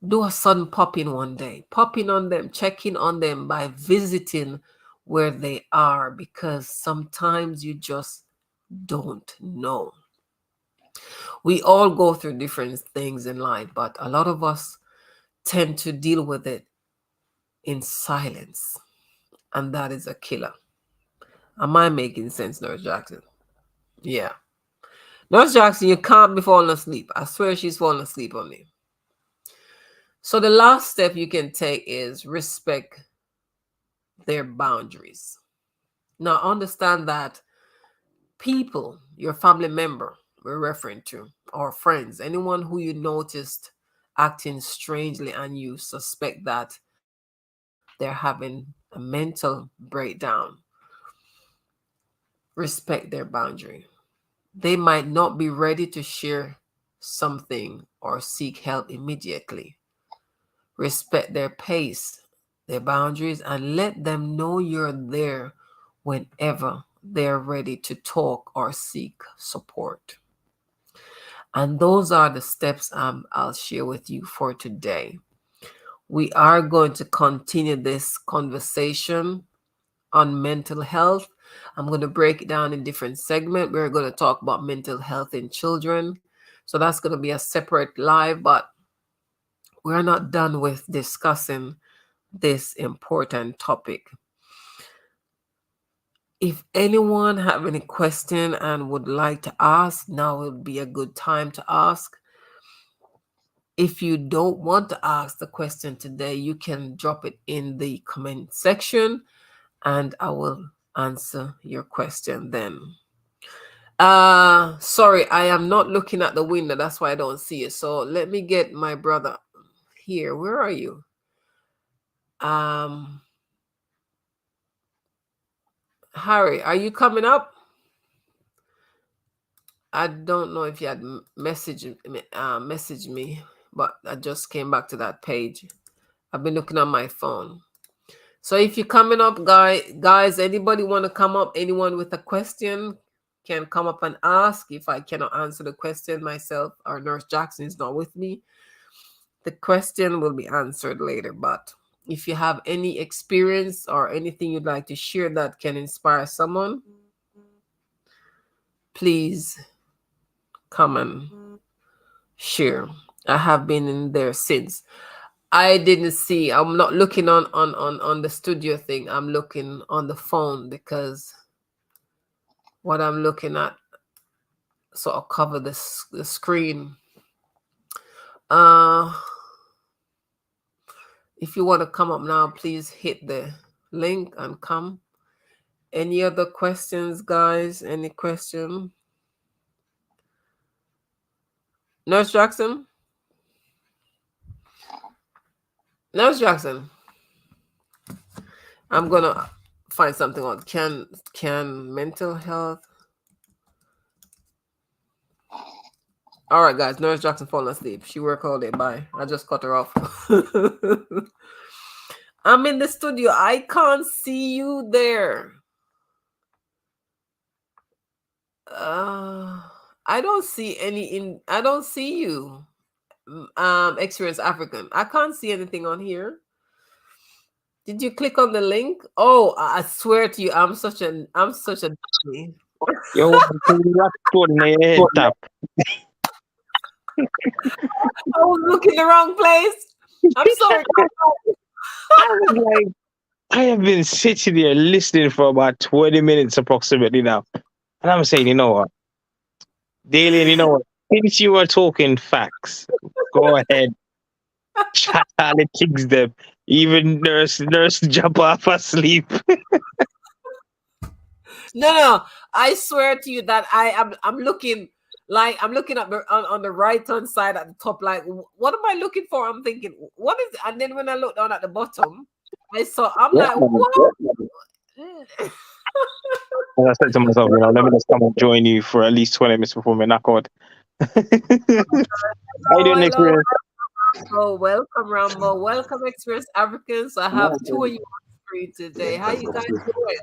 Do a sudden pop in one day. Pop in on them, check in on them by visiting where they are because sometimes you just don't know. We all go through different things in life, but a lot of us tend to deal with it in silence, and that is a killer. Am I making sense, Nurse Jackson? Yeah. Nurse Jackson, you can't be falling asleep. I swear she's falling asleep on me. So the last step you can take is respect their boundaries. Now understand that people, your family member we're referring to, or friends, anyone who you noticed acting strangely and you suspect that they're having a mental breakdown, respect their boundary. They might not be ready to share something or seek help immediately. Respect their pace, their boundaries, and let them know you're there whenever they're ready to talk or seek support. And those are the steps I'll share with you for today. We are going to continue this conversation on mental health. I'm going to break it down in different segments. We're going to talk about mental health in children. So that's going to be a separate live, but we're not done with discussing this important topic. If anyone have any question and would like to ask, now would be a good time to ask. If you don't want to ask the question today, you can drop it in the comment section and I will answer your question then. Sorry, I am not looking at the window. That's why I don't see it. So let me get my brother here. Where are you? Harry, are you coming up? I don't know if you had messaged me, but I just came back to that page. I've been looking on my phone. So if you're coming up, guys, anybody want to come up? Anyone with a question can come up and ask. If I cannot answer the question myself, or Nurse Jackson is not with me, the question will be answered later. But if you have any experience or anything you'd like to share that can inspire someone, please come and share. I have been in there since. I didn't see. I'm not looking on the studio thing. I'm looking on the phone because what I'm looking at sort of cover the screen. If you want to come up now, please hit the link and come. Any other questions, guys? Any question? Nurse Jackson? Nurse Jackson. I'm gonna find something on can mental health. All right, guys. Nurse Jackson falling asleep. She work all day. Bye. I just cut her off. I'm in the studio. I can't see you there. I don't see any I don't see you. Experience African. I can't see anything on here. Did you click on the link? Oh, I swear to you, I'm such a dummy. Yo, what phone in your head tap? I was looking the wrong place. I'm sorry. I was like, I have been sitting here listening for about 20 minutes approximately now. And I'm saying, you know what? Dalian, you know what? Since you are talking facts, go ahead. Chat all the things them. Even nurse jump off asleep. No. I swear to you that I'm looking I'm looking at on the right hand side at the top. Like, what am I looking for? I'm thinking, what is? And then when I look down at the bottom, I'm like, what? And I said to myself, you know, let me just come and join you for at least 20 minutes before my knockout. How you doing, Experience? Oh, welcome, Rambo. Welcome, Experience Africans. I have two of you on screen today. How you guys doing?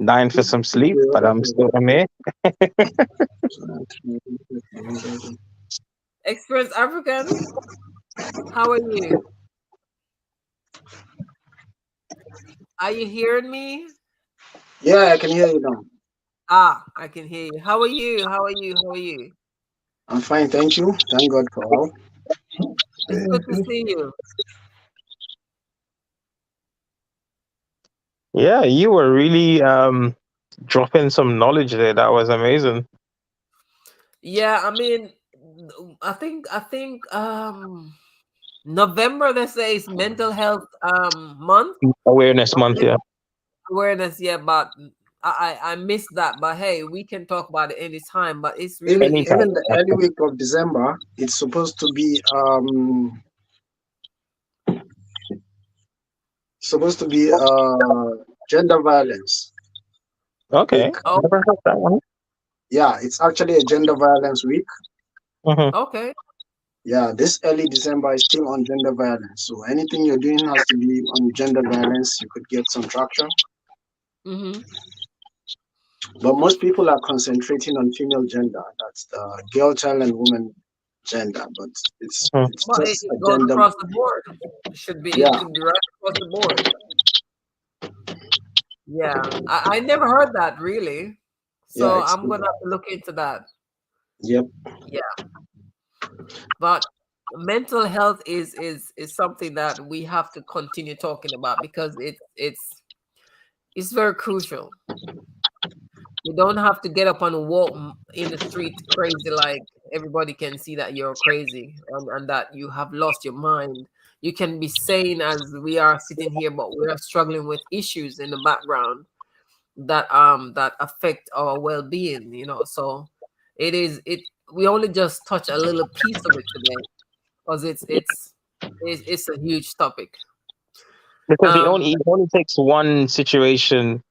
Dying for some sleep, but I'm here. Experience African, how are you? Are you hearing me? Yeah, I can hear you now. I can hear you. How are you? How are you? How are you? I'm fine, thank you. Thank God for all. It's good to see you. Yeah, you were really dropping some knowledge there. That was amazing. Yeah, I mean, I think November, they say, is mental health month. Awareness month, yeah. Awareness, yeah, but I missed that. But hey, we can talk about it anytime. But it's really Even the early week of December, it's supposed to be gender violence. Okay. Week. Oh. Never heard that one. Yeah, it's actually a gender violence week. Mm-hmm. Okay. Yeah, this early December is still on gender violence. So anything you're doing has to be on gender violence. You could get some traction. Mm-hmm. But most people are concentrating on female gender. That's the girl, child, and woman gender. But it's just It a goes gender. across the board. It should be right across the board. Yeah, I never heard that really. So Yeah, I'm gonna have to look into that. Yep. Yeah. But mental health is something that we have to continue talking about because It's very crucial. You don't have to get up and walk in the street crazy like everybody can see that you're crazy and that you have lost your mind. You can be sane as we are sitting here, but we are struggling with issues in the background that affect our well-being. So it we only just touch a little piece of it today because it's a huge topic. Because Um, it only takes one situation,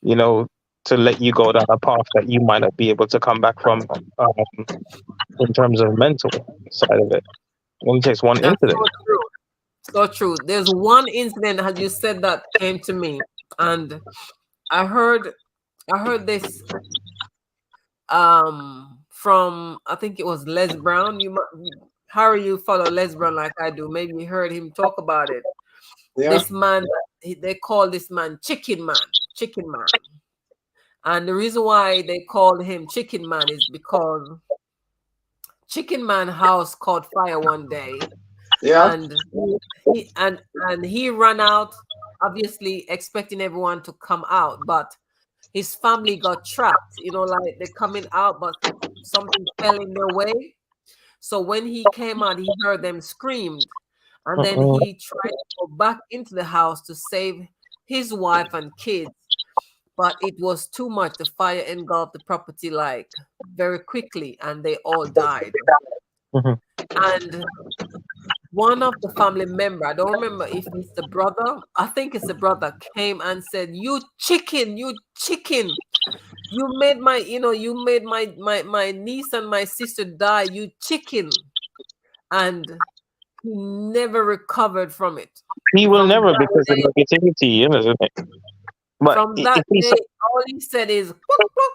you know, to let you go down a path that you might not be able to come back from, in terms of mental side of it. It only takes one that's incident. so true. So true. There's one incident, as you said, that came to me, and I heard, I heard this from, I think it was Les Brown. Harry, you follow Les Brown like I do. Maybe you heard him talk about it. Yeah. This man, they call this man Chicken Man, Chicken Man, and the reason why they called him Chicken Man is because Chicken Man house caught fire one day, Yeah. and he ran out, obviously expecting everyone to come out, but his family got trapped. Like they're coming out, but something fell in their way. So when he came out, he heard them screamed, and then Mm-mm. he tried to go back into the house to save his wife and kids, but it was too much. The fire engulfed the property like very quickly, and they all died. Mhm. And one of the family member, I don't remember if it's the brother, I think it's the brother, came and said, you chicken, you made my niece and my sister die, you chicken. And he never recovered from it. He will From never, that because the day, negativity, isn't it? But from that if he's, day, all he said is cluck, cluck,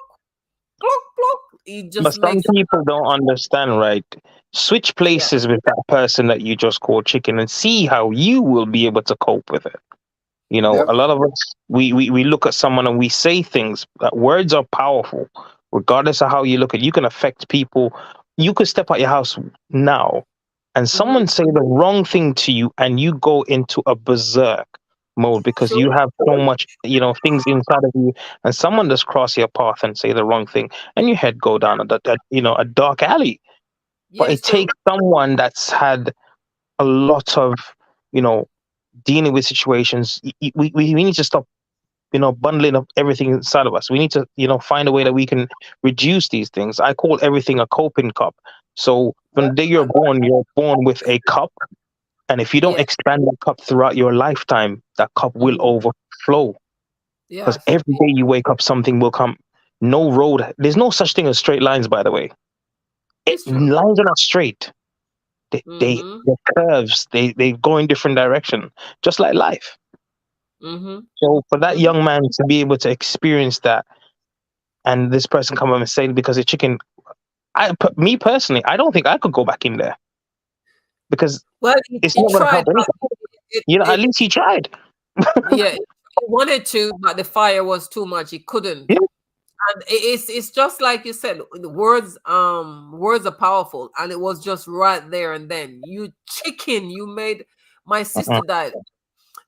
cluck, cluck. He but just some makes, people don't understand, right? Switch yeah, places with that person that you just called chicken and see how you will be able to cope with it. Yep. A lot of us, we look at someone and we say things. That words are powerful, regardless of how you look at it. You can affect people. You could step out your house now and mm-hmm, someone say the wrong thing to you and you go into a berserk mode because you true, have so much, things inside of you, and someone just cross your path and say the wrong thing and your head go down a dark alley. But yes, it takes true, someone that's had a lot of, you know, dealing with situations. We need to stop, bundling up everything inside of us. We need to, find a way that we can reduce these things. I call everything a coping cup. So from the day you're born with a cup, and if you don't yeah, expand that cup throughout your lifetime, that cup will mm-hmm, overflow. Because yes, every day you wake up, something will come. No road. There's no such thing as straight lines, by the way. it's true, Lines are not straight. mm-hmm, The curves. They go in different direction, just like life. mm-hmm, So for that mm-hmm. young man to be able to experience that, and this person come up and say because a chicken, me personally, I don't think I could go back in there because Well, he, it's he not going to tried, help but anything. it, At it, least he tried. yeah, he wanted to, but the fire was too much. He couldn't. Yeah. And it's just like you said, the words are powerful, and it was just right there and then. You chicken, you made my Uh-uh. sister die.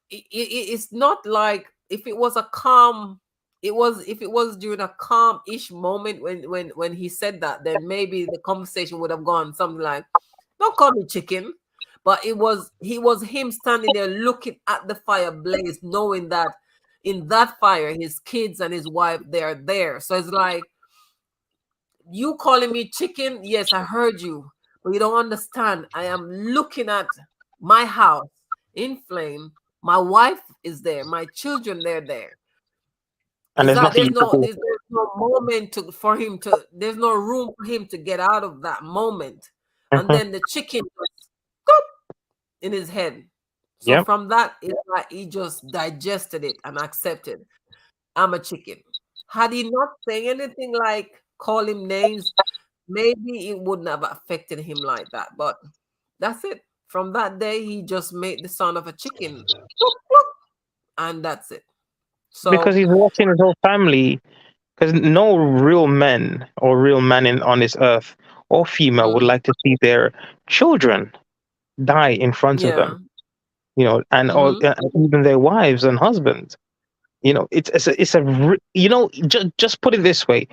It's not like if it was a calm. It was if it was during a calm-ish moment when he said that, then maybe the conversation would have gone something like, "Don't call me chicken." But he was him standing there looking at the fire blaze, knowing that in that fire, his kids and his wife, they're there. So it's like, you calling me chicken? Yes, I heard you, but you don't understand. I am looking at my house in flame. My wife is there. My children, they're there. And Is there's that nothing there's you can no do. there's no moment for him to, there's no room for him to get out of that moment. And Mhm. then the chicken just scoop in his head. So Yep. from that, it's like he just digested it and accepted, I'm a chicken. Had he not say anything like call him names, maybe it wouldn't have affected him like that. But that's it. From that day, he just made the sound of a chicken, whoop, whoop, and that's it. Because So he's watching his whole family. Because no real men or real man on this earth or female would mm, like to see their children die in front of them. yeah, And or mm-hmm, even their wives and husbands. Just put it this way.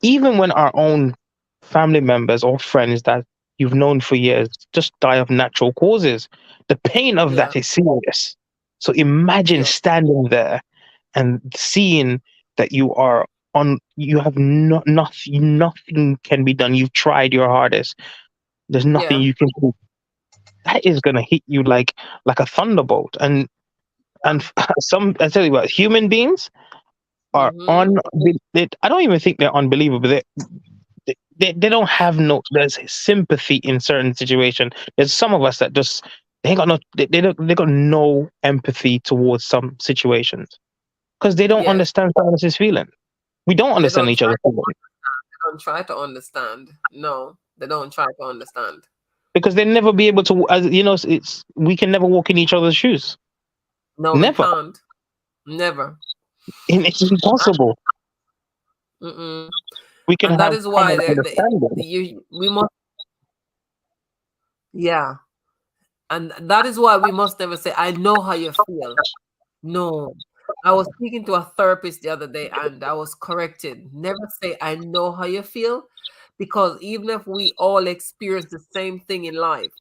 Even when our own family members or friends that you've known for years just die of natural causes, the pain of Yeah. that is serious. So imagine Yeah. standing there and seeing that you have nothing can be done. You've tried your hardest. There's nothing Yeah. you can do. That is gonna hit you like a thunderbolt. And I tell you what, human beings are Mm-hmm. I don't even think they're unbelievable. They don't have no there's sympathy in certain situations. There's some of us that just they ain't got no they got no empathy towards some situations because they don't Yes. understand someone else's feeling. We don't They understand don't each try. other's feeling They don't try to understand. No, they don't try to understand. because they never be able to. As you know, it's we can never walk in each other's shoes. No, we Never, can't. Never. and it's impossible. Mm-mm. We can And that have is why common understanding. we must. Yeah. And that is why we must never say, I know how you feel. No. I was speaking to a therapist the other day and I was corrected. Never say, I know how you feel, because even if we all experience the same thing in life,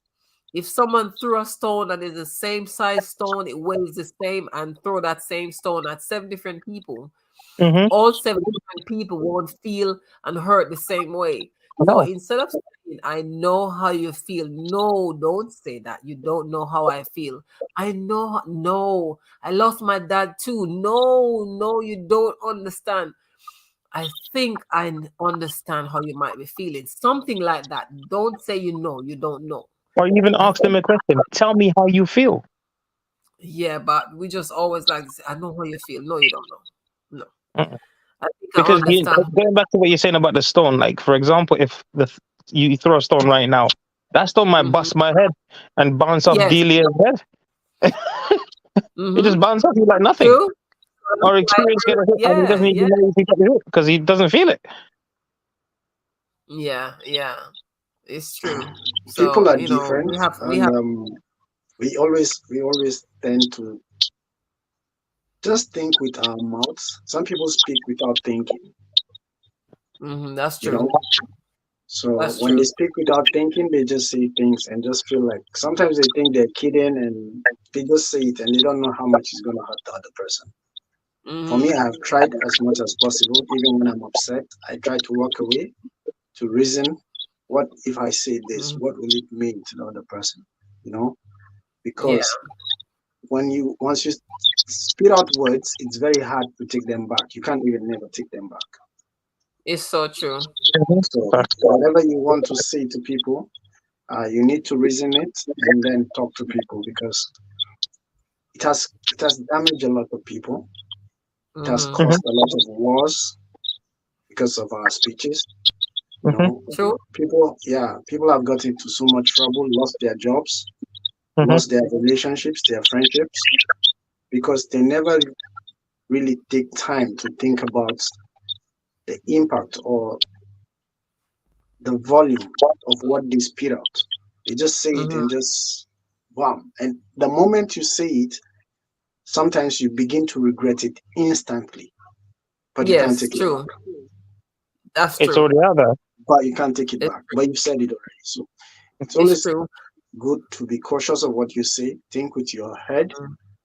if someone threw a stone that is the same size stone, it weighs the same, and throw that same stone at 7 different people, Hmm. all 7 different people won't feel and hurt the same way. So No, instead of saying, I know how you feel, no, don't say that. You don't know how I feel. I know, no, I lost my dad too. No, no, you don't understand. I think understand how you might be feeling. Something like that. Don't say you know, you don't know. or even ask them a question. Tell me how you feel. Yeah, but we just always like to say, I know how you feel. No, you don't know. No. Mm-mm. I think I Because understand. going back to what you're saying about the stone, like for example, if you throw a stone right now, that stone might Mhm. bust my head and bounce off Yes. Delia's head. It Mm-hmm. just bounces off you like nothing. True. Or I experience get agree. a hit and he Yeah, doesn't yeah, even know if he got the hit because he doesn't feel it. yeah, yeah. It's true. People So, are different, we and have. we always tend to just think with our mouths. Some people speak without thinking, That's you know. true. So That's when they true. speak without thinking, they just say things and just feel like sometimes they think they're kidding and they just say it and they don't know how much it's going to hurt the other person. For me, Mm-hmm. I've tried as much as possible, even when I'm upset, I try to walk away to reason. What if I say this? Hmm. What will it mean to the other person? You know, Yeah, because once you spit out words, it's very hard to take them back. You can't even never take them back. it's so true. Mhm. So whatever you want to say to people, you need to reason it and then talk to people because it has damaged a lot of people. It has Mm-hmm. Mhm. caused a lot of wars because of our speeches. You Mhm. know, True. people have got into so much trouble, lost their jobs, Mhm. lost their relationships, their friendships, because they never really take time to think about the impact or the volume of what they spit out. They just say it Mm-hmm. and just bam. And the moment you say it, sometimes you begin to regret it instantly, but you can't Yes, take it true. back. That's It's true. already out there. But you can't take it It, back. But you've said it already. So it's it's always true. good to be cautious of what you say. Think with your head,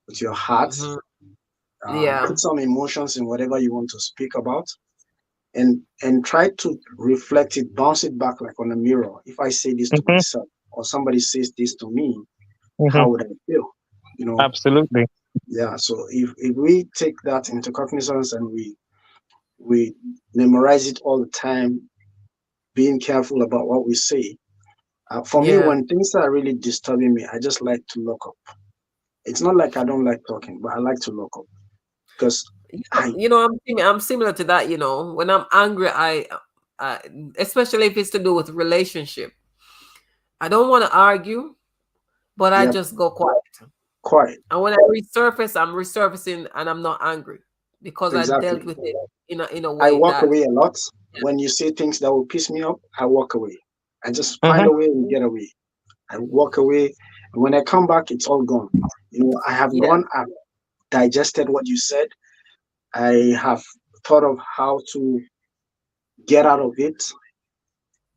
with your heart. Mm-hmm. Yeah. Put some emotions in whatever you want to speak about, and try to reflect it, bounce it back like on a mirror. If I say this to Mhm. myself, or somebody says this to me, Mhm. how would I feel? You know, Absolutely. yeah. So if we take that into cognizance and we memorize it all the time, being careful about what we say. For me, Yeah. when things are really disturbing me, I just like to lock up. It's not like I don't like talking, but I like to lock up because I, I'm similar to that. When I'm angry, I especially if it's to do with relationship, I don't want to argue, but I yeah, just go quiet. quiet. And when I resurface, I'm resurfacing, and I'm not angry because I dealt Exactly. with it in a I way walk that. away a lot. When you say things that will piss me off, I walk away. I just find Mhm. a way and get away. I walk away. And when I come back, it's all gone. I have Yeah. gone, I've digested what you said. I have thought of how to get out of it.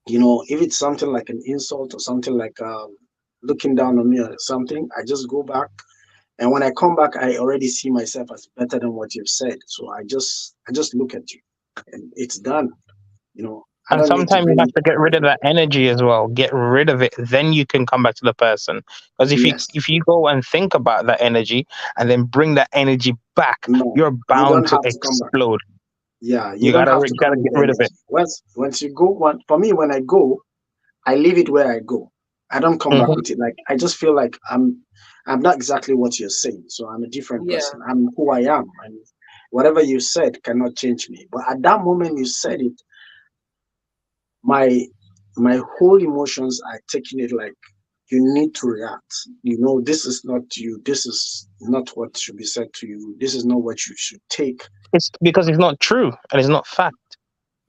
If it's something like an insult or something like looking down on me or something, I just go back. And when I come back, I already see myself as better than what you've said. So I just look at you, and it's done. I And don't need to sometimes you have bring. to get rid of that energy as well. Get rid of it, then you can come back to the person. Because if you Yes, if you go and think about that energy and then bring that energy back, no, you're you bound don't to have to come back. explode. Yeah, you You don't gotta have to come gotta with get the rid of it. energy. Once you go, for me, when I go, I leave it where I go. I don't come back Hmm. with it. Like I just feel like I'm not exactly what you're saying. So I'm a different Yeah. person. I'm who I am, and whatever you said cannot change me. But at that moment you said it, my my whole emotions are taking it like you need to react. This is not you. This is not what should be said to you. This is not what you should take. It's because it's not true and it's not fact.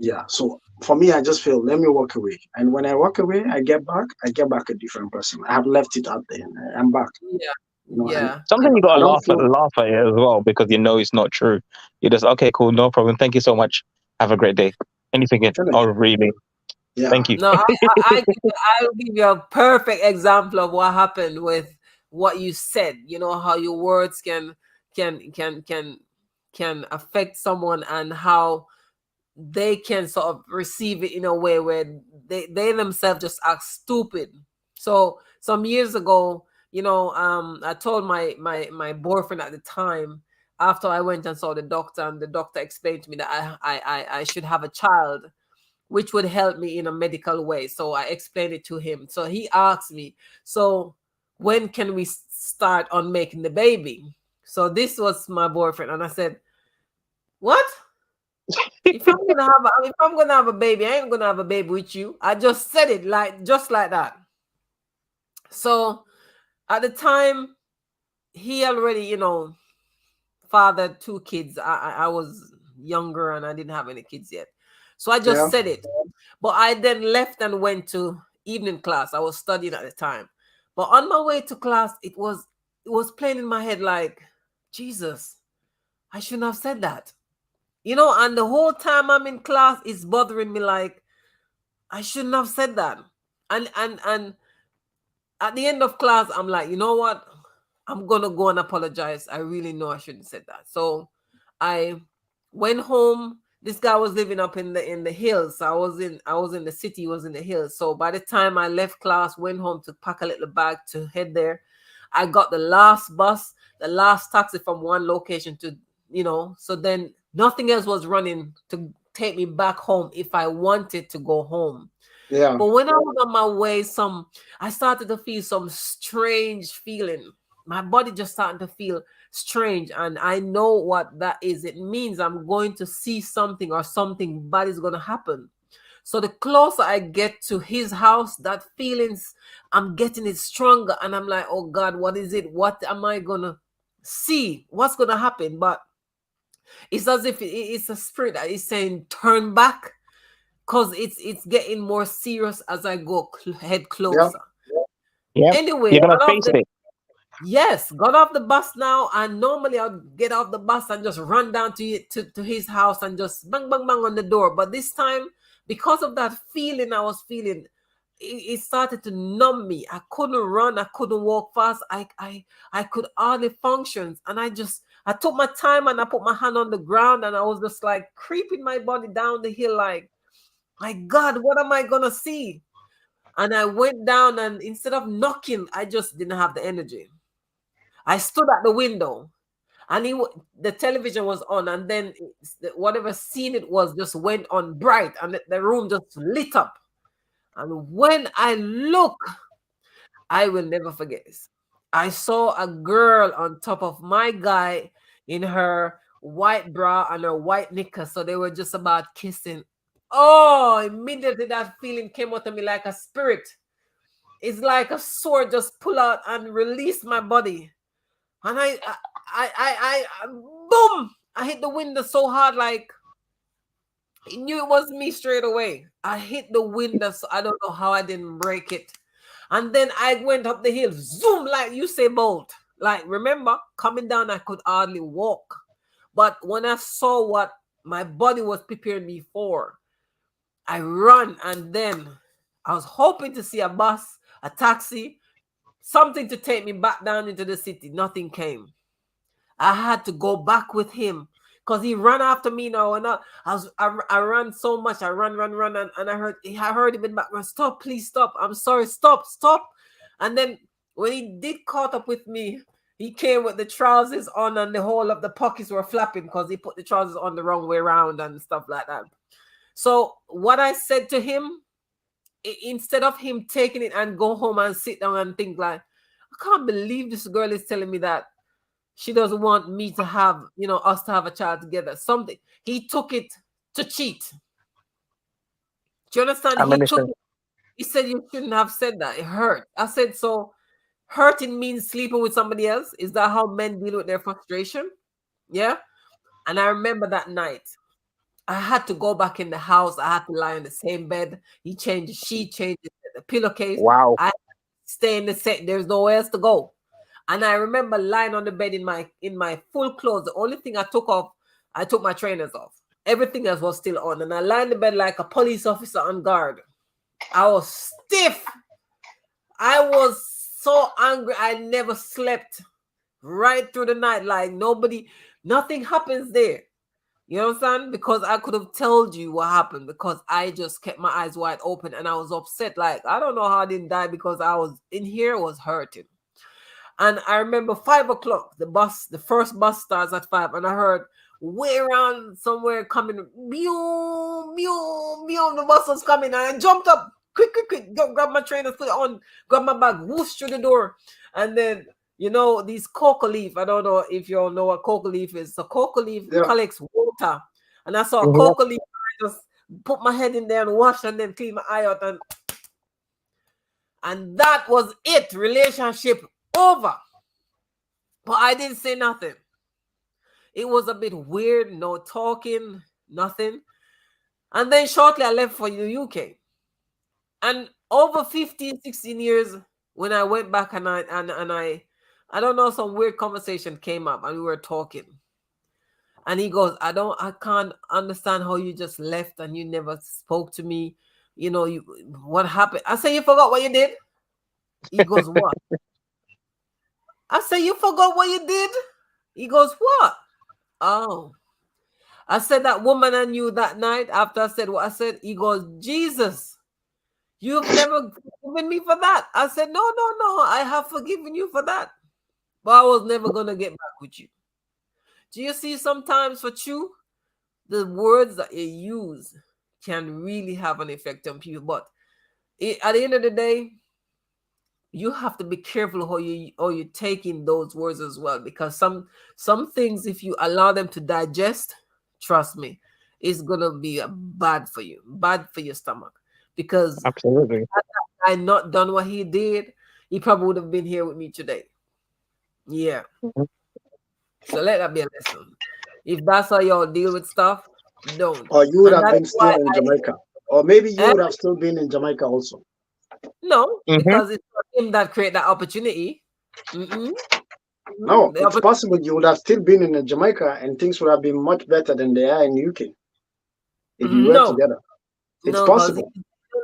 Yeah. So for me, I just feel let me walk away. And when I walk away, I get back a different person. I have left it out there and I'm back. Yeah. And Yeah. Sometimes you I gotta don't feel laugh at it as well because you know it's not true. You just okay, cool, no problem. Thank you so much. Have a great day. Anything? Oh, finished. really? Yeah. Thank you. No, I'll give you a perfect example of what happened with what you said. You know how your words can can can can affect someone and how they can sort of receive it in a way where they themselves just act stupid. So some years ago, I told my boyfriend at the time, after I went and saw the doctor, and the doctor explained to me that I should have a child, which would help me in a medical way. So I explained it to him. So he asked me, so when can we start on making the baby? So this was my boyfriend, and I said, what? If I'm gonna have a baby, I ain't gonna have a baby with you. I just said it just like that. So at the time, he already, fathered two kids. I was younger and I didn't have any kids yet. So I Yeah. just said it. But I then left and went to evening class. I was studying at the time. But on my way to class, it was playing in my head like, Jesus, I shouldn't have said that. And the whole time I'm in class, it's bothering me like I shouldn't have said that. And at the end of class, I'm like, you know what? I'm gonna go and apologize. I really know I shouldn't have said that. So I went home. This guy was living up in the hills. So I was in the city, he was in the hills. So by the time I left class, went home to pack a little bag to head there, I got the last bus, the last taxi from one location to, so then nothing else was running to take me back home if I wanted to go home. Yeah. But when I was on my way, I started to feel some strange feeling. My body just started to feel strange, and I know what that is. It means I'm going to see something or something bad is going to happen. So the closer I get to his house, that feelings, I'm getting it stronger, and I'm like, oh God, what is it? What am I gonna see? What's gonna happen? But it's as if it's a spirit that is saying, turn back, because it's getting more serious as I go head Yeah. closer. Yep. Anyway, You're gonna face it. got off the bus now, and normally I'll get off the bus and just run down to his house and just bang bang bang on the door. But this time, because of that feeling I was feeling, it started to numb me. I couldn't run, I couldn't walk fast. I could hardly function, and I took my time and I put my hand on the ground, and I was just like creeping my body down the hill like, my God, what am I gonna see? And I went down, and instead of knocking, I just didn't have the energy. I stood at the window, and the television was on, and then whatever scene it was just went on bright, and the room just lit up. And when I look, I will never forget this. I saw a girl on top of my guy in her white bra and her white knickers. So they were just about kissing. Oh, immediately that feeling came out of me like a spirit. It's like a sword just pull out and release my body. And boom! I hit the window so hard, like I knew it was me straight away. I hit the window, so I don't know how I didn't break it. And then I went up the hill, zoom, like you say, bolt. Like, remember, coming down, I could hardly walk. But when I saw what my body was preparing me for, I run, and then I was hoping to see a bus, a taxi, something to take me back down into the city. Nothing came. I had to go back with him because he ran after me now, and I ran so much. I run, and I heard him in the background. Stop, please stop. I'm sorry, stop. And then when he did caught up with me, he came with the trousers on, and the whole of the pockets were flapping because he put the trousers on the wrong way around and stuff like that. So what I said to him, instead of him taking it and go home and sit down and think like, I can't believe this girl is telling me that she doesn't want me to have, us to have a child together. Something. He took it to cheat. Do you understand? I He mean, took it. He said you shouldn't have said that. It hurt. I said, so hurting means sleeping with somebody else? Is that how men deal with their frustration? Yeah. And I remember that night. I had to go back in the house. I had to lie on the same bed. He changed the sheet, changed the pillowcase. wow. I stay in the set. There's nowhere else to go. And I remember lying on the bed in my full clothes. The only thing I took off, I took my trainers off. Everything else was still on. And I lay in the bed like a police officer on guard. I was stiff. I was so angry. I never slept right through the night. Like nothing happens there. You understand? Because I could have told you what happened because I just kept my eyes wide open and I was upset. Like, I don't know how I didn't die because I was in here, was hurting. And I remember 5 o'clock, the first bus starts at 5, and I heard way around somewhere coming, meow, meow, meow, the bus was coming, and I jumped up, quick, grab my trainer, put it on, grab my bag, whoosh through the door, and then, these cocoa leaf, I don't know if you all know what cocoa leaf is. So cocoa leaf Yeah. collects water, and I saw a Mhm. cocoa leaf, I just put my head in there and wash, and then clean my eye out, and that was it, relationship over. But I didn't say nothing. It was a bit weird, no talking, nothing. And then shortly I left for the UK. And over 15, 16 years, when I went back and I don't know, some weird conversation came up and we were talking. And he goes, I can't understand how you just left and you never spoke to me. What happened? I said, you forgot what you did? He goes, what? I said, you forgot what you did? He goes, what? Oh, I said that woman I knew that night after I said what I said. He goes, Jesus, you've never forgiven me for that. I said, no, I have forgiven you for that. But I was never going to get back with you. Do you see sometimes for you, the words that you use can really have an effect on people. But at the end of the day, you have to be careful how you take in those words as well, because some things, if you allow them to digest, trust me, it's gonna be bad for you, bad for your stomach. Because Absolutely. had I not done what he did, he probably would have been here with me today. Yeah. Mhm. So let that be a lesson. If that's how y'all deal with stuff, don't. Or you would And have that's been still why in Jamaica. Or maybe you eh? would have still been in Jamaica also. No, Mhm. because it's not him that create that opportunity. Mm-mm. No, The it's possible you would have still been in Jamaica and things would have been much better than they are in UK if you were No, together. It's no, because possible.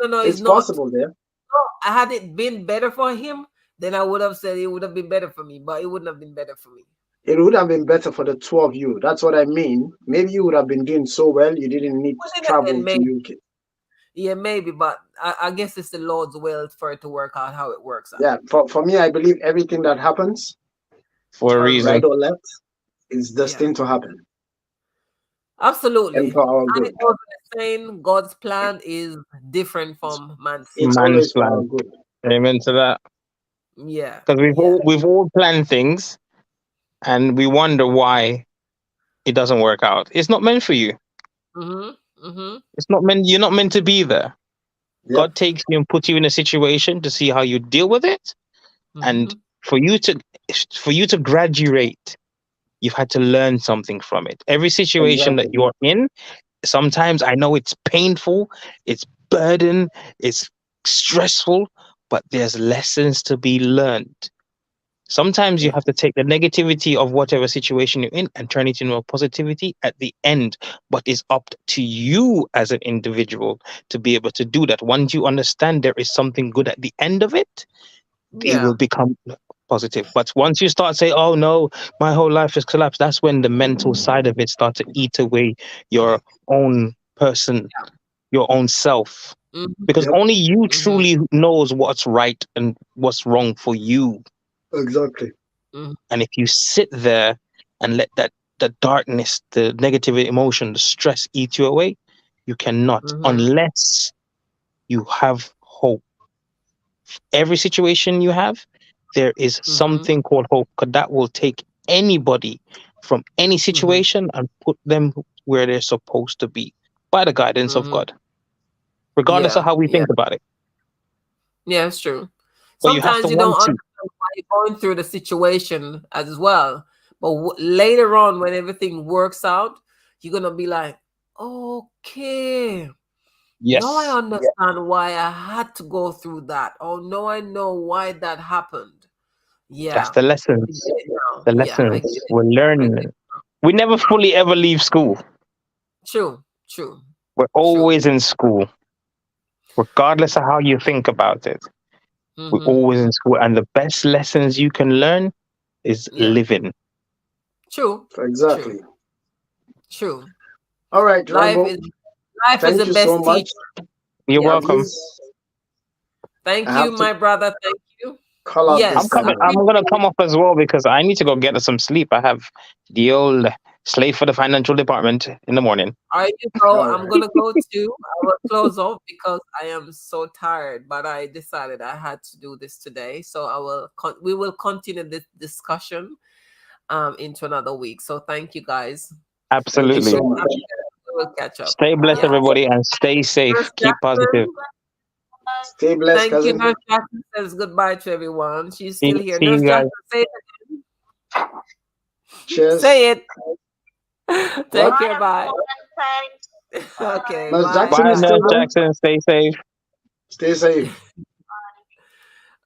no, it's It's not. possible there. No, had it been better for him, then I would have said it would have been better for me, but it wouldn't have been better for me. It would have been better for the two of you. That's what I mean. Maybe you would have been doing so well you didn't need But to then travel again, to maybe, UK. yeah, maybe, but I guess it's the Lord's will for it to work out how it works out. Yeah, for me, I believe everything that happens, For a For a reason. right reason. or left, is Yeah, destined to happen and absolutely. for our And good. it goes with saying God's plan is different from man's It's plan. Man's always for our plan. good. Amen to that. Yeah, Because we've yeah. all planned things and we wonder why it doesn't work out. It's not meant for you. Mm-hmm. Mm-hmm. It's not meant. You're not meant to be there. Yep, God takes you and puts you in a situation to see how you deal with it, and Mm-hmm. for you to graduate, you've had to learn something from it. Every situation that exactly. you're in, sometimes I know it's painful, it's burden, it's stressful, but there's lessons to be learned. Sometimes you Yeah. have to take the negativity of whatever situation you're in and turn it into a positivity at the end. But it's up to you as an individual to be able to do that. Once you understand there is something good at the end of it, it Yeah. will become positive. But once you start saying, "Oh no, my whole life has collapsed," that's when the mental side of it starts to eat away your own person, your own self. Mm-hmm. Because Yep, only you Mm-hmm. truly knows what's right and what's wrong for you. exactly. Mm-hmm. And if you sit there and let that the darkness, the negative emotion, the stress eat you away, you cannot Mm-hmm. unless you have hope. Every situation you have, there is Mm-hmm. something called hope, because that will take anybody from any Mm-hmm. situation and put them where they're supposed to be by the guidance of Mm-hmm. God, regardless of Yeah. how we Yeah. think about it. Yeah, it's true. But you have to Sometimes you don't want to. understand why you're going through the situation as well. But later on, when everything works out, you're gonna be like, okay, now I Yes, understand why I had to go through that. Oh, no, I know why that happened. that's Yeah, the I lessons. get it now. The Yeah, I get lessons it. we're I get learning. We never fully ever leave school. true, true, We're true. always in school, regardless of how you think about it. We're Mm-hmm. always in school, and the best lessons you can learn is Yeah, living. true, true, Exactly. true. All right, Life Rambo. is life is the Thank you so best much. teacher. You're Yeah. welcome. Please, I Thank you, have to my brother. Thank you. call out I'm this Yes, coming. time. I'm appreciate gonna come it. up as well because I need to go get some sleep. I have the old slave for the financial department in the morning. All right, you go. All I'm right. gonna go too. I will close off because I am so tired. But I decided I had to do this today, so I will. We will continue this discussion into another week. So thank you guys. Thank you Absolutely. so Express much. Africa. We will catch up. Stay blessed, Yeah. everybody, and stay Nurse safe. Keep positive. Jackson. Stay blessed, Thank you, cousin. Nurse Jackson. Says goodbye to everyone. She's See, still here. see Nurse you guys. Jackson, say it. Cheers. Say it. Take What? Bye, care. Bye. everyone. Thanks. Okay. Bye. Nurse Bye. Jackson Bye, is still Nurse there? Jackson. Stay safe. Stay safe.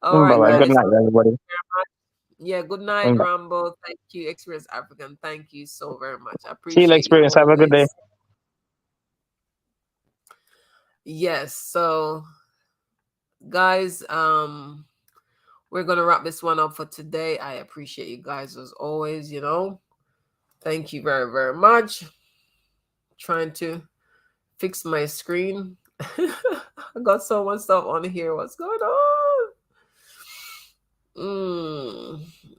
All Bye right, bye. Good guys. night, everybody. Yeah, good night, Bye. Rambo. Thank you, Experience African. Thank you so very much. I See you, appreciate you experience. Have a good day. always. Yes, so guys, we're gonna wrap this one up for today. I appreciate you guys as always, Thank you very, very much. Trying to fix my screen. I got so much stuff on here. What's going on?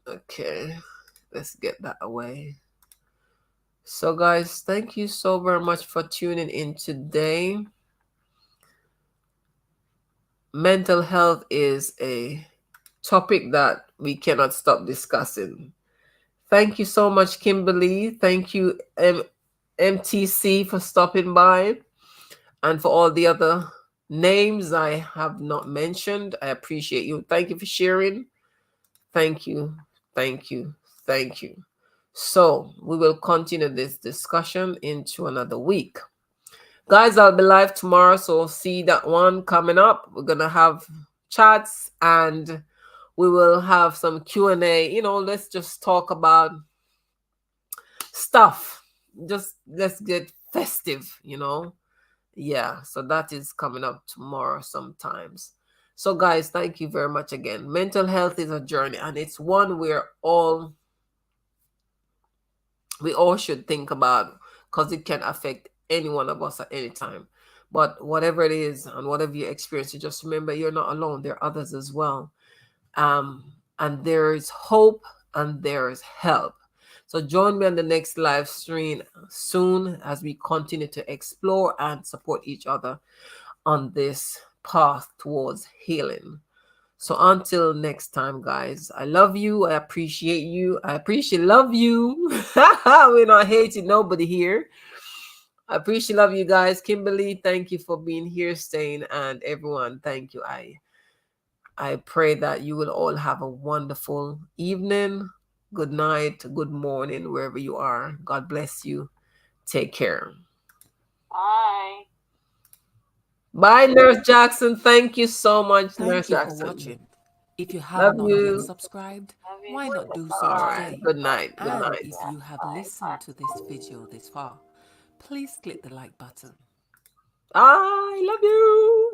Okay, let's get that away. So, guys, thank you so very much for tuning in today. Mental health is a topic that we cannot stop discussing. Thank you so much, Kimberly. Thank you, MTC, for stopping by, and for all the other names I have not mentioned. I appreciate you. Thank you for sharing. Thank you. Thank you. Thank you. So, we will continue this discussion into another week. Guys, I'll be live tomorrow, so see that one coming up. We're gonna have chats and we will have some Q&A. Let's just talk about stuff. Just let's get festive. Yeah, so that is coming up tomorrow sometimes. So guys, thank you very much again. Mental health is a journey and it's one we all should think about because it can affect any one of us at any time. But whatever it is and whatever you experience, you just remember you're not alone. There are others as well. And there is hope and there is help. So join me on the next live stream soon as we continue to explore and support each other on this path towards healing. So until next time, guys, I love you. I appreciate you. I appreciate love you. We're not hating nobody here. I appreciate love you guys. Kimberly, thank you for being here, staying, and everyone, thank you. I pray that you will all have a wonderful evening, good night, good morning, wherever you are. God bless you. Take care. Bye. Bye, Nurse Jackson. Thank you so much, Thank Nurse you for Jackson. watching. If you have Love not yet you. subscribed, Love you why not too. do so All right. today? Good night. Good And night. if you have Bye. listened to this video this far, please click the like button. I love you.